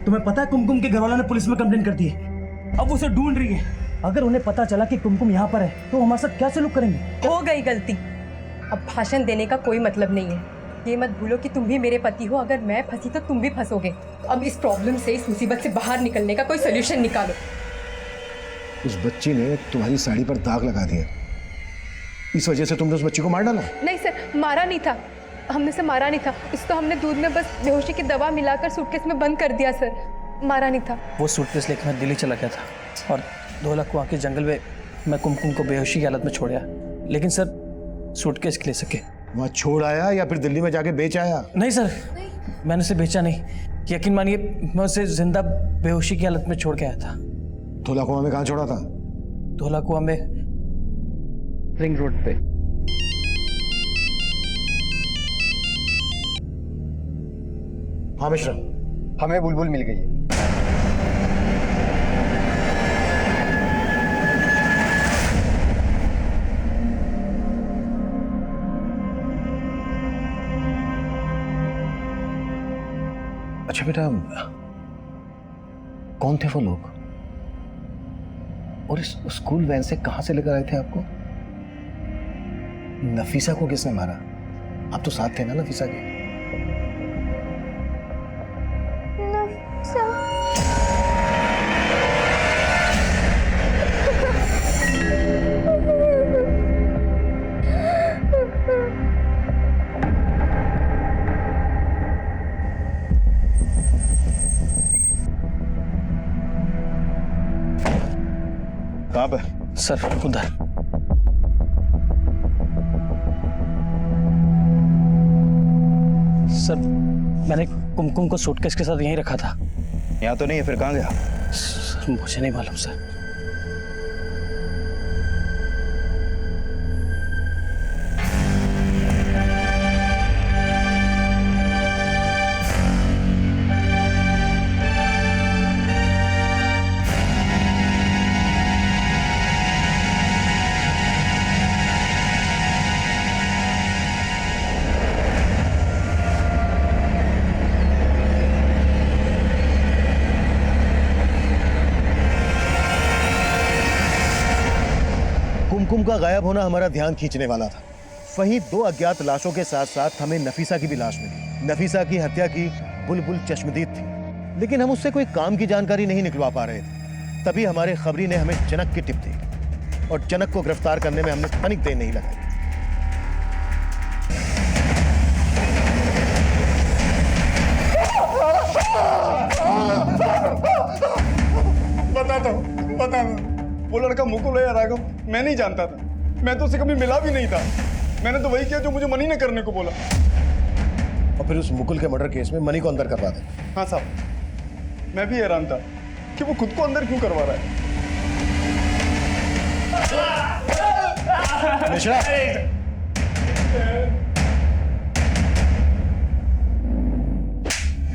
तुम्हें पता है कुमकुम के घर वालों ने पुलिस में कंप्लेंट कर दी है। अब उसे ढूंढ रही है। अगर उन्हें पता चला कि कुमकुम यहाँ पर है तो हमारे साथ क्या सलूक करेंगे? हो गई गलती। अब भाषण देने का कोई मतलब नहीं है। ये मत भूलो कि तुम भी मेरे पति हो। अगर मैं फंसी तो तुम भी फंसोगे। अब इस प्रॉब्लम से, इस मुसीबत से बाहर निकलने का कोई सोल्यूशन निकालो। उस बच्ची ने तुम्हारी साड़ी पर दाग लगा दिया, इस वजह से तुमने उस बच्ची को मार डाला? नहीं सर, मारा नहीं था। हमने से मारा नहीं था। इसको हमने दूध में बस बेहोशी की दवा मिलाकर सूटकेस में बंद कर दिया सर। मारा नहीं था। वो सूटकेस लेकर मैं दिल्ली चला गया था और 2 लाख वहाँ के जंगल में मैं कुमकुम को बेहोशी की हालत में छोड़ आया। लेकिन सर सूटकेस ले सके। वहाँ छोड़ आया या फिर दिल्ली में जाके बेच आया? नहीं सर, मैंने उसे बेचा नहीं। यकीन मानिए मैं उसे जिंदा बेहोशी की हालत में छोड़ के आया था। धोला कुआं में कहाँ छोड़ा था? धोला कुआं में रिंग रोड पे। हाँ मिश्रा, हमें बुलबुल मिल गई है। अच्छा बेटा, कौन थे वो लोग और इस स्कूल वैन से कहां से लेकर आए थे आपको? नफीसा को किसने मारा? आप तो साथ थे ना नफीसा के? कहाँ पे? सर उधर। सर मैंने कुमकुम को सूटकेस के साथ यहीं रखा था। यहाँ तो नहीं है, फिर कहाँ गया? सर मुझे नहीं मालूम सर। कुमकुम का गायब होना हमारा ध्यान खींचने वाला था। वहीं 2 अज्ञात लाशों के साथ साथ हमें नफीसा की भी लाश मिली। नफीसा की हत्या की बुलबुल चश्मदीद थी, लेकिन हम उससे कोई काम की जानकारी नहीं निकलवा पा रहे थे। तभी हमारे खबरी ने हमें जनक की टिप दी और जनक को गिरफ्तार करने में हमने तनिक देर नहीं लगाई। बता दो वो लड़का मुकुल है या राघव, मैं नहीं जानता था। मैं तो उसे कभी मिला भी नहीं था। मैंने तो वही किया जो मुझे मनी ने करने को बोला। और फिर उस मुकुल के मर्डर केस में मनी को अंदर करवा दे। हाँ साहब, मैं भी हैरान था कि वो खुद को अंदर क्यों करवा रहा है। मिश्रा,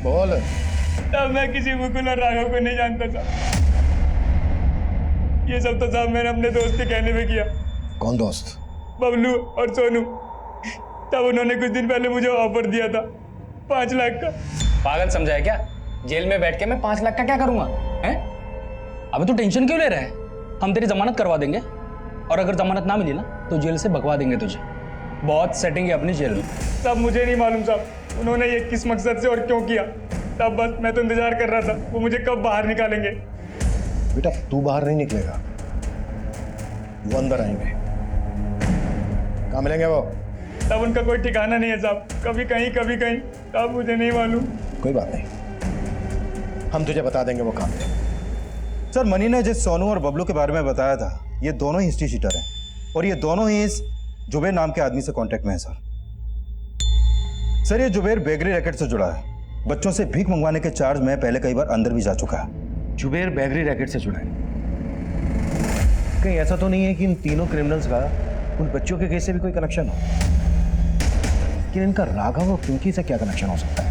बोल। तब मैं किसी मुकुल और राघव को नहीं जानता था। ये सब तो साहब मैंने अपने दोस्त के कहने में किया। कौन दोस्त? बबलू और सोनू। तब उन्होंने कुछ दिन पहले मुझे ऑफर दिया था 5 लाख का। पागल समझा है क्या? जेल में बैठ के मैं 5 लाख का क्या करूंगा? हैं? अबे तू टेंशन क्यों ले रहा है? हम तेरी जमानत करवा देंगे और अगर जमानत ना मिली ना तो जेल से भगवा देंगे तुझे। बहुत सेटिंग है अपनी जेल में। तब मुझे नहीं मालूम साहब उन्होंने ये किस मकसद से और क्यों किया। तब बस मैं तो इंतजार कर रहा था वो मुझे कब बाहर निकालेंगे। बेटा तू बाहर नहीं निकलेगा, वो अंदर आएंगे। कहाँ मिलेंगे वो? साहब उनका कोई ठिकाना नहीं है साहब, कभी कहीं साहब मुझे नहीं मालूम। कोई बात नहीं, हम तुझे बता देंगे वो कहाँ पे। सर मनी ने जिस सोनू और बबलू के बारे में बताया था, ये दोनों ही हिस्ट्री शीटर हैं और ये दोनों ही इस जुबेर नाम के आदमी से कांटेक्ट में है सर। सर ये जुबेर बेगरी रैकेट से जुड़ा है, बच्चों से भीख मंगवाने के चार्ज में पहले कई बार अंदर भी जा चुका है। जुबेर बेगरी रैकेट से जुड़ा है? कहीं ऐसा तो नहीं है कि इन तीनों क्रिमिनल्स का उन बच्चों के केस से भी कोई कनेक्शन हो? लेकिन इनका राघव और पिंकी से क्या कनेक्शन हो सकता है?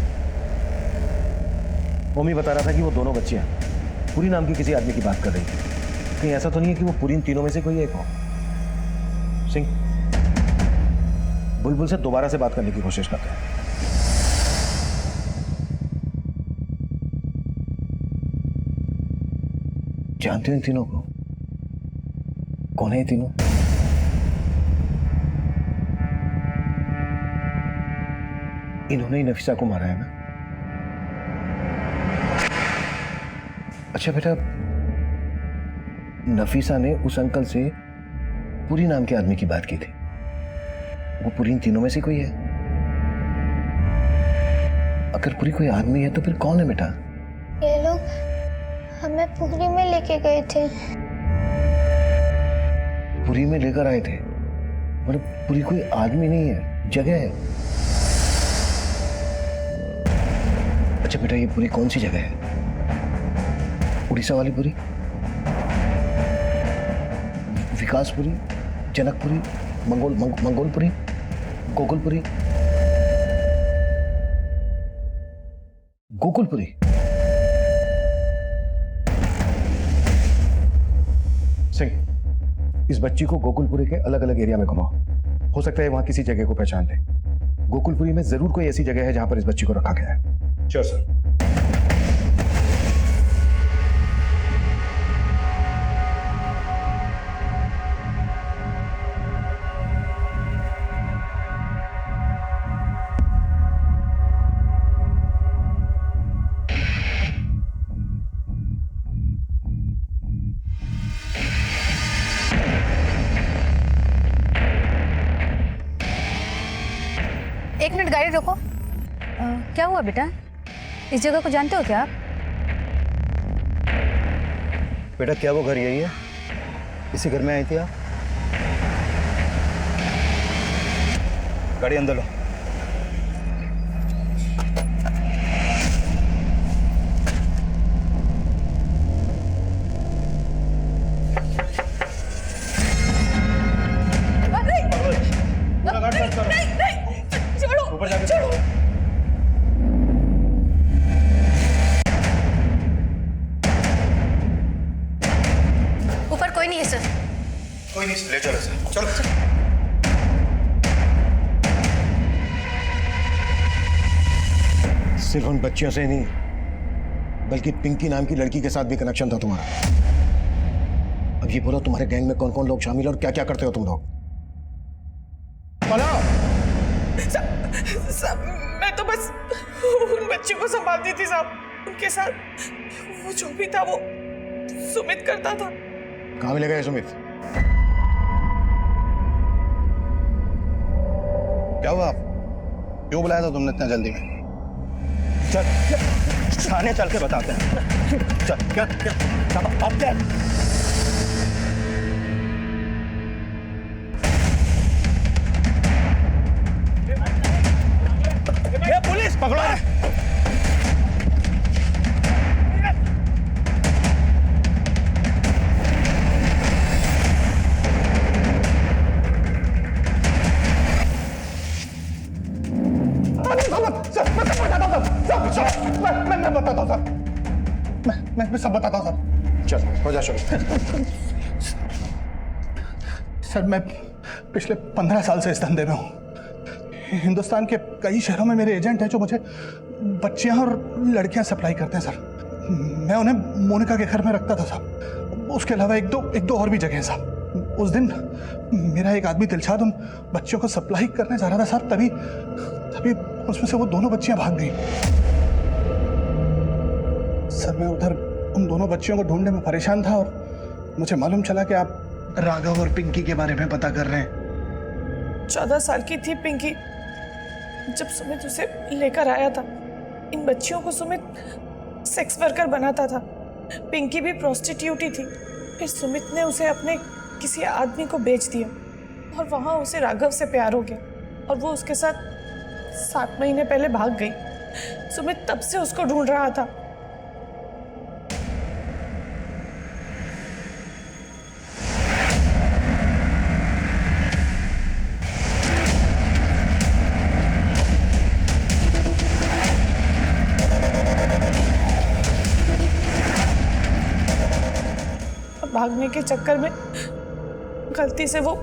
मम्मी बता रहा था कि वो दोनों बच्चियां पुरी नाम की किसी आदमी की बात कर रही थी। कहीं ऐसा तो नहीं है कि वो पुरी इन तीनों में से कोई एक हो? सिंह, बुलबुल से दोबारा से बात करने की कोशिश करते हैं। जानते हो इन तीनों को? कौन है ये तीनों? इन्होंने ही नफीसा को मारा है ना? अच्छा बेटा, नफीसा ने उस अंकल से पुरी नाम के आदमी की बात की थी, वो पुरी इन तीनों में से कोई है? अगर पुरी कोई आदमी है तो फिर कौन है बेटा? ये लोग हमें पुरी में लेके गए थे। पुरी में लेकर आए थे? मतलब पुरी कोई आदमी नहीं है, जगह है। अच्छा बेटा, ये पुरी कौन सी जगह है? उड़ीसा वाली पुरी? विकासपुरी, जनकपुरी, मंगोलपुरी, गोकुलपुरी? गोकुलपुरी? सिंह, इस बच्ची को गोकुलपुरी के अलग अलग एरिया में घुमाओ, हो सकता है वहां किसी जगह को पहचान ले। गोकुलपुरी में जरूर कोई ऐसी जगह है जहां पर इस बच्ची को रखा गया है। Sure sir. एक मिनट गाड़ी रोको। क्या हुआ बेटा, इस जगह को जानते हो क्या आप? बेटा क्या वो घर यही है? इसी घर में आई थी आप? गाड़ी अंदर लो। ऊपर कोई नहीं है सर। कोई नहीं, ले चलो सर, चलो। सिर्फ उन बच्चियों से नहीं, बल्कि पिंकी नाम की लड़की के साथ भी कनेक्शन था तुम्हारा। अब ये बोलो, तुम्हारे गैंग में कौन कौन लोग शामिल और क्या क्या करते हो तुम लोग? साहब, मैं तो बस उन बच्चों को संभालती थी साहब, उनके साथ वो जो भी था वो सुमित करता था। कहाँ मिलेगा ये सुमित? क्या हुआ? क्यों बुलाया था तुमने इतना जल्दी में? चल थाने चल के बताते हैं। चल क्या अब क्या? पुलिस पकड़ो! मैं बताता हूँ सर, मैं सब बताता हूँ सर। चल हो जा शुरू। सर मैं पिछले 15 साल से इस धंधे में हूँ। हिंदुस्तान के कई शहरों में मेरे एजेंट हैं जो मुझे बच्चियां और लड़कियां सप्लाई करते हैं सर। मैं उन्हें मोनिका के घर में रखता था साहब। उसके अलावा एक दो और भी जगह हैं साहब। उस दिन मेरा एक आदमी दिलशाद उन बच्चियों को सप्लाई करने जा रहा था साहब, तभी उसमें से वो दोनों बच्चियां भाग गई। सर मैं उधर उन दोनों बच्चियों को ढूंढने में परेशान था और मुझे मालूम चला कि आप राघव और पिंकी के बारे में पता कर रहे हैं। 14 साल की थी पिंकी जब सुमित उसे लेकर आया था। इन बच्चियों को सुमित सेक्स वर्कर बनाता था। पिंकी भी प्रोस्टिट्यूट ही थी। फिर सुमित ने उसे अपने किसी आदमी को बेच दिया और वहां उसे राघव से प्यार हो गया और वो उसके साथ 7 महीने पहले भाग गई। सुमित तब से उसको ढूंढ रहा था। भागने के चक्कर में गलती से वो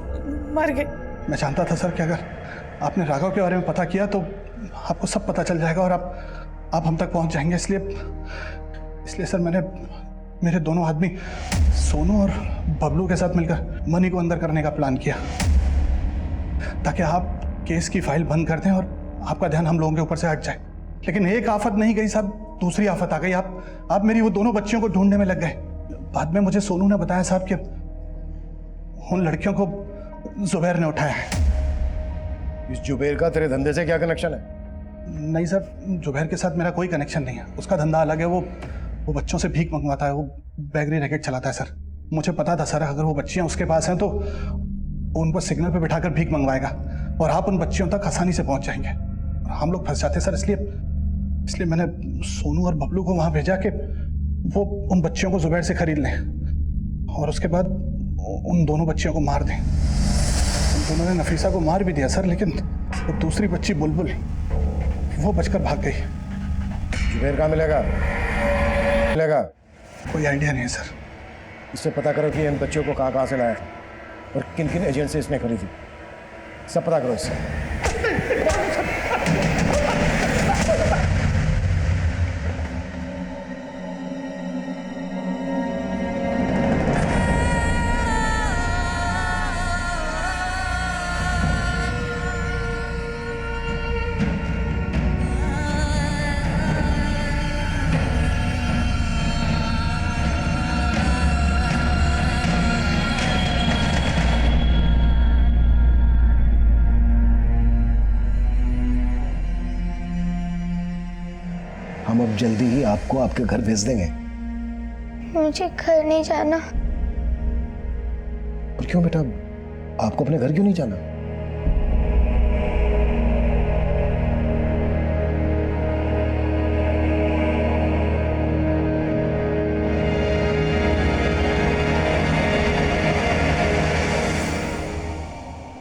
मर गए। मैं जानता था सर कि अगर आपने राघव के बारे में पता किया तो आपको सब पता चल जाएगा और आप हम तक पहुंच जाएंगे। इसलिए सर मैंने मेरे दोनों आदमी सोनू और बबलू के साथ मिलकर मनी को अंदर करने का प्लान किया ताकि आप केस की फाइल बंद कर दें और आपका ध्यान हम लोगों के ऊपर से हट जाए। लेकिन एक आफत नहीं गई साहब, दूसरी आफत आ गई। आप मेरी वो दोनों बच्चियों को ढूंढने में लग गए। बाद में मुझे सोनू ने बताया साहब कि उन लड़कियों को जुबैर ने उठाया है। इस जुबैर का तेरे धंधे से क्या कनेक्शन है? नहीं सर, जुबैर के साथ मेरा कोई कनेक्शन नहीं है। उसका धंधा अलग है। वो बच्चों से भीख मंगवाता है, वो बैगरी रैकेट चलाता है सर। मुझे पता था सर अगर वो बच्चियां उसके पास हैं तो वो उनको सिग्नल पे बिठाकर भीख मंगवाएगा और आप उन बच्चियों तक आसानी से पहुंच जाएंगे और हम लोग फंस जाते सर। इसलिए मैंने सोनू और बबलू को वहां भेजा कि वो उन बच्चियों को जुबैर से खरीद लें और उसके बाद उन दोनों बच्चियों को मार दें। उन दोनों ने नफीसा को मार भी दिया सर, लेकिन वो दूसरी बच्ची बुलबुल वो बचकर भाग गई। जुबैर कहाँ मिलेगा? कोई आइडिया नहीं है सर। इससे पता करो कि इन बच्चों को कहाँ से लाया था और किन किन एजेंट से इसने खरीदी। सब पता करो इससे। हम अब जल्दी ही आपको आपके घर भेज देंगे। मुझे घर नहीं जाना। और क्यों बेटा, आपको अपने घर क्यों नहीं जाना?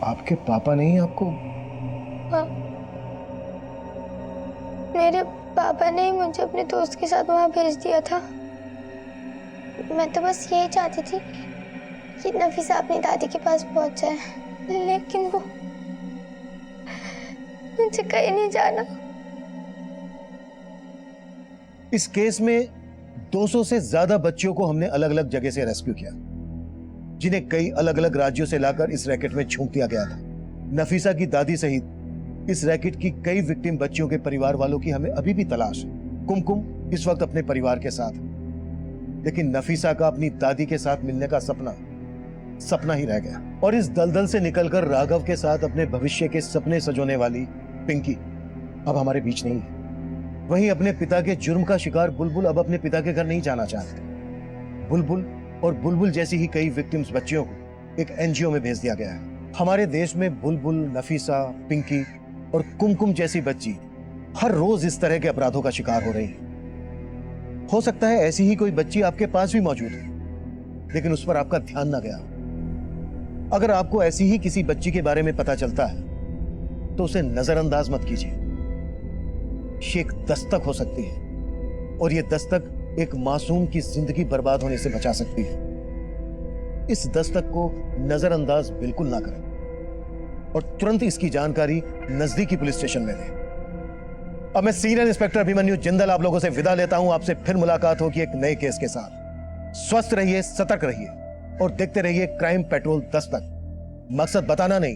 आपके पापा ने ही आपको? मेरे पापा ने ही मुझे अपने दोस्त के साथ वहां भेज दिया था। मैं तो बस यही चाहती थी कि नफीसा अपनी दादी के पास पहुंच जाए, लेकिन वो मुझे कहीं नहीं जाना। इस केस में 200 से ज्यादा बच्चियों को हमने अलग अलग जगह से रेस्क्यू किया, जिन्हें कई अलग अलग राज्यों से लाकर इस रैकेट में झोंक दिया गया था। नफीसा की दादी सहित इस रैकेट की कई विक्टिम बच्चियों के परिवार वालों की हमें अभी भी तलाश है। कुमकुम इस वक्त अपने परिवार के साथ है, लेकिन नफीसा का अपनी दादी के साथ मिलने का सपना ही रह गया। और इस दलदल से निकलकर राघव के साथ अपने भविष्य के सपने सजोने वाली पिंकी अब हमारे बीच नहीं है। वहीं अपने पिता के जुर्म का शिकार बुलबुल अब अपने पिता के घर नहीं जाना चाहते। बुलबुल और बुलबुल जैसी ही कई विक्टिम्स बच्चियों को एक एनजीओ में भेज दिया गया है। हमारे देश में बुलबुल, नफीसा, पिंकी और कुमकुम जैसी बच्ची हर रोज इस तरह के अपराधों का शिकार हो रही है। हो सकता है ऐसी ही कोई बच्ची आपके पास भी मौजूद है, लेकिन उस पर आपका ध्यान ना गया। अगर आपको ऐसी ही किसी बच्ची के बारे में पता चलता है तो उसे नजरअंदाज मत कीजिए। ये एक दस्तक हो सकती है और यह दस्तक एक मासूम की जिंदगी बर्बाद होने से बचा सकती है। इस दस्तक को नजरअंदाज बिल्कुल ना करें और तुरंत इसकी जानकारी नजदीकी पुलिस स्टेशन में दें। अब मैं सीनियर इंस्पेक्टर अभिमन्यु जिंदल आप लोगों से विदा लेता हूं। आपसे फिर मुलाकात होगी एक नए केस के साथ। स्वस्थ रहिए, सतर्क रहिए और देखते रहिए क्राइम पेट्रोल दस्तक। मकसद बताना नहीं,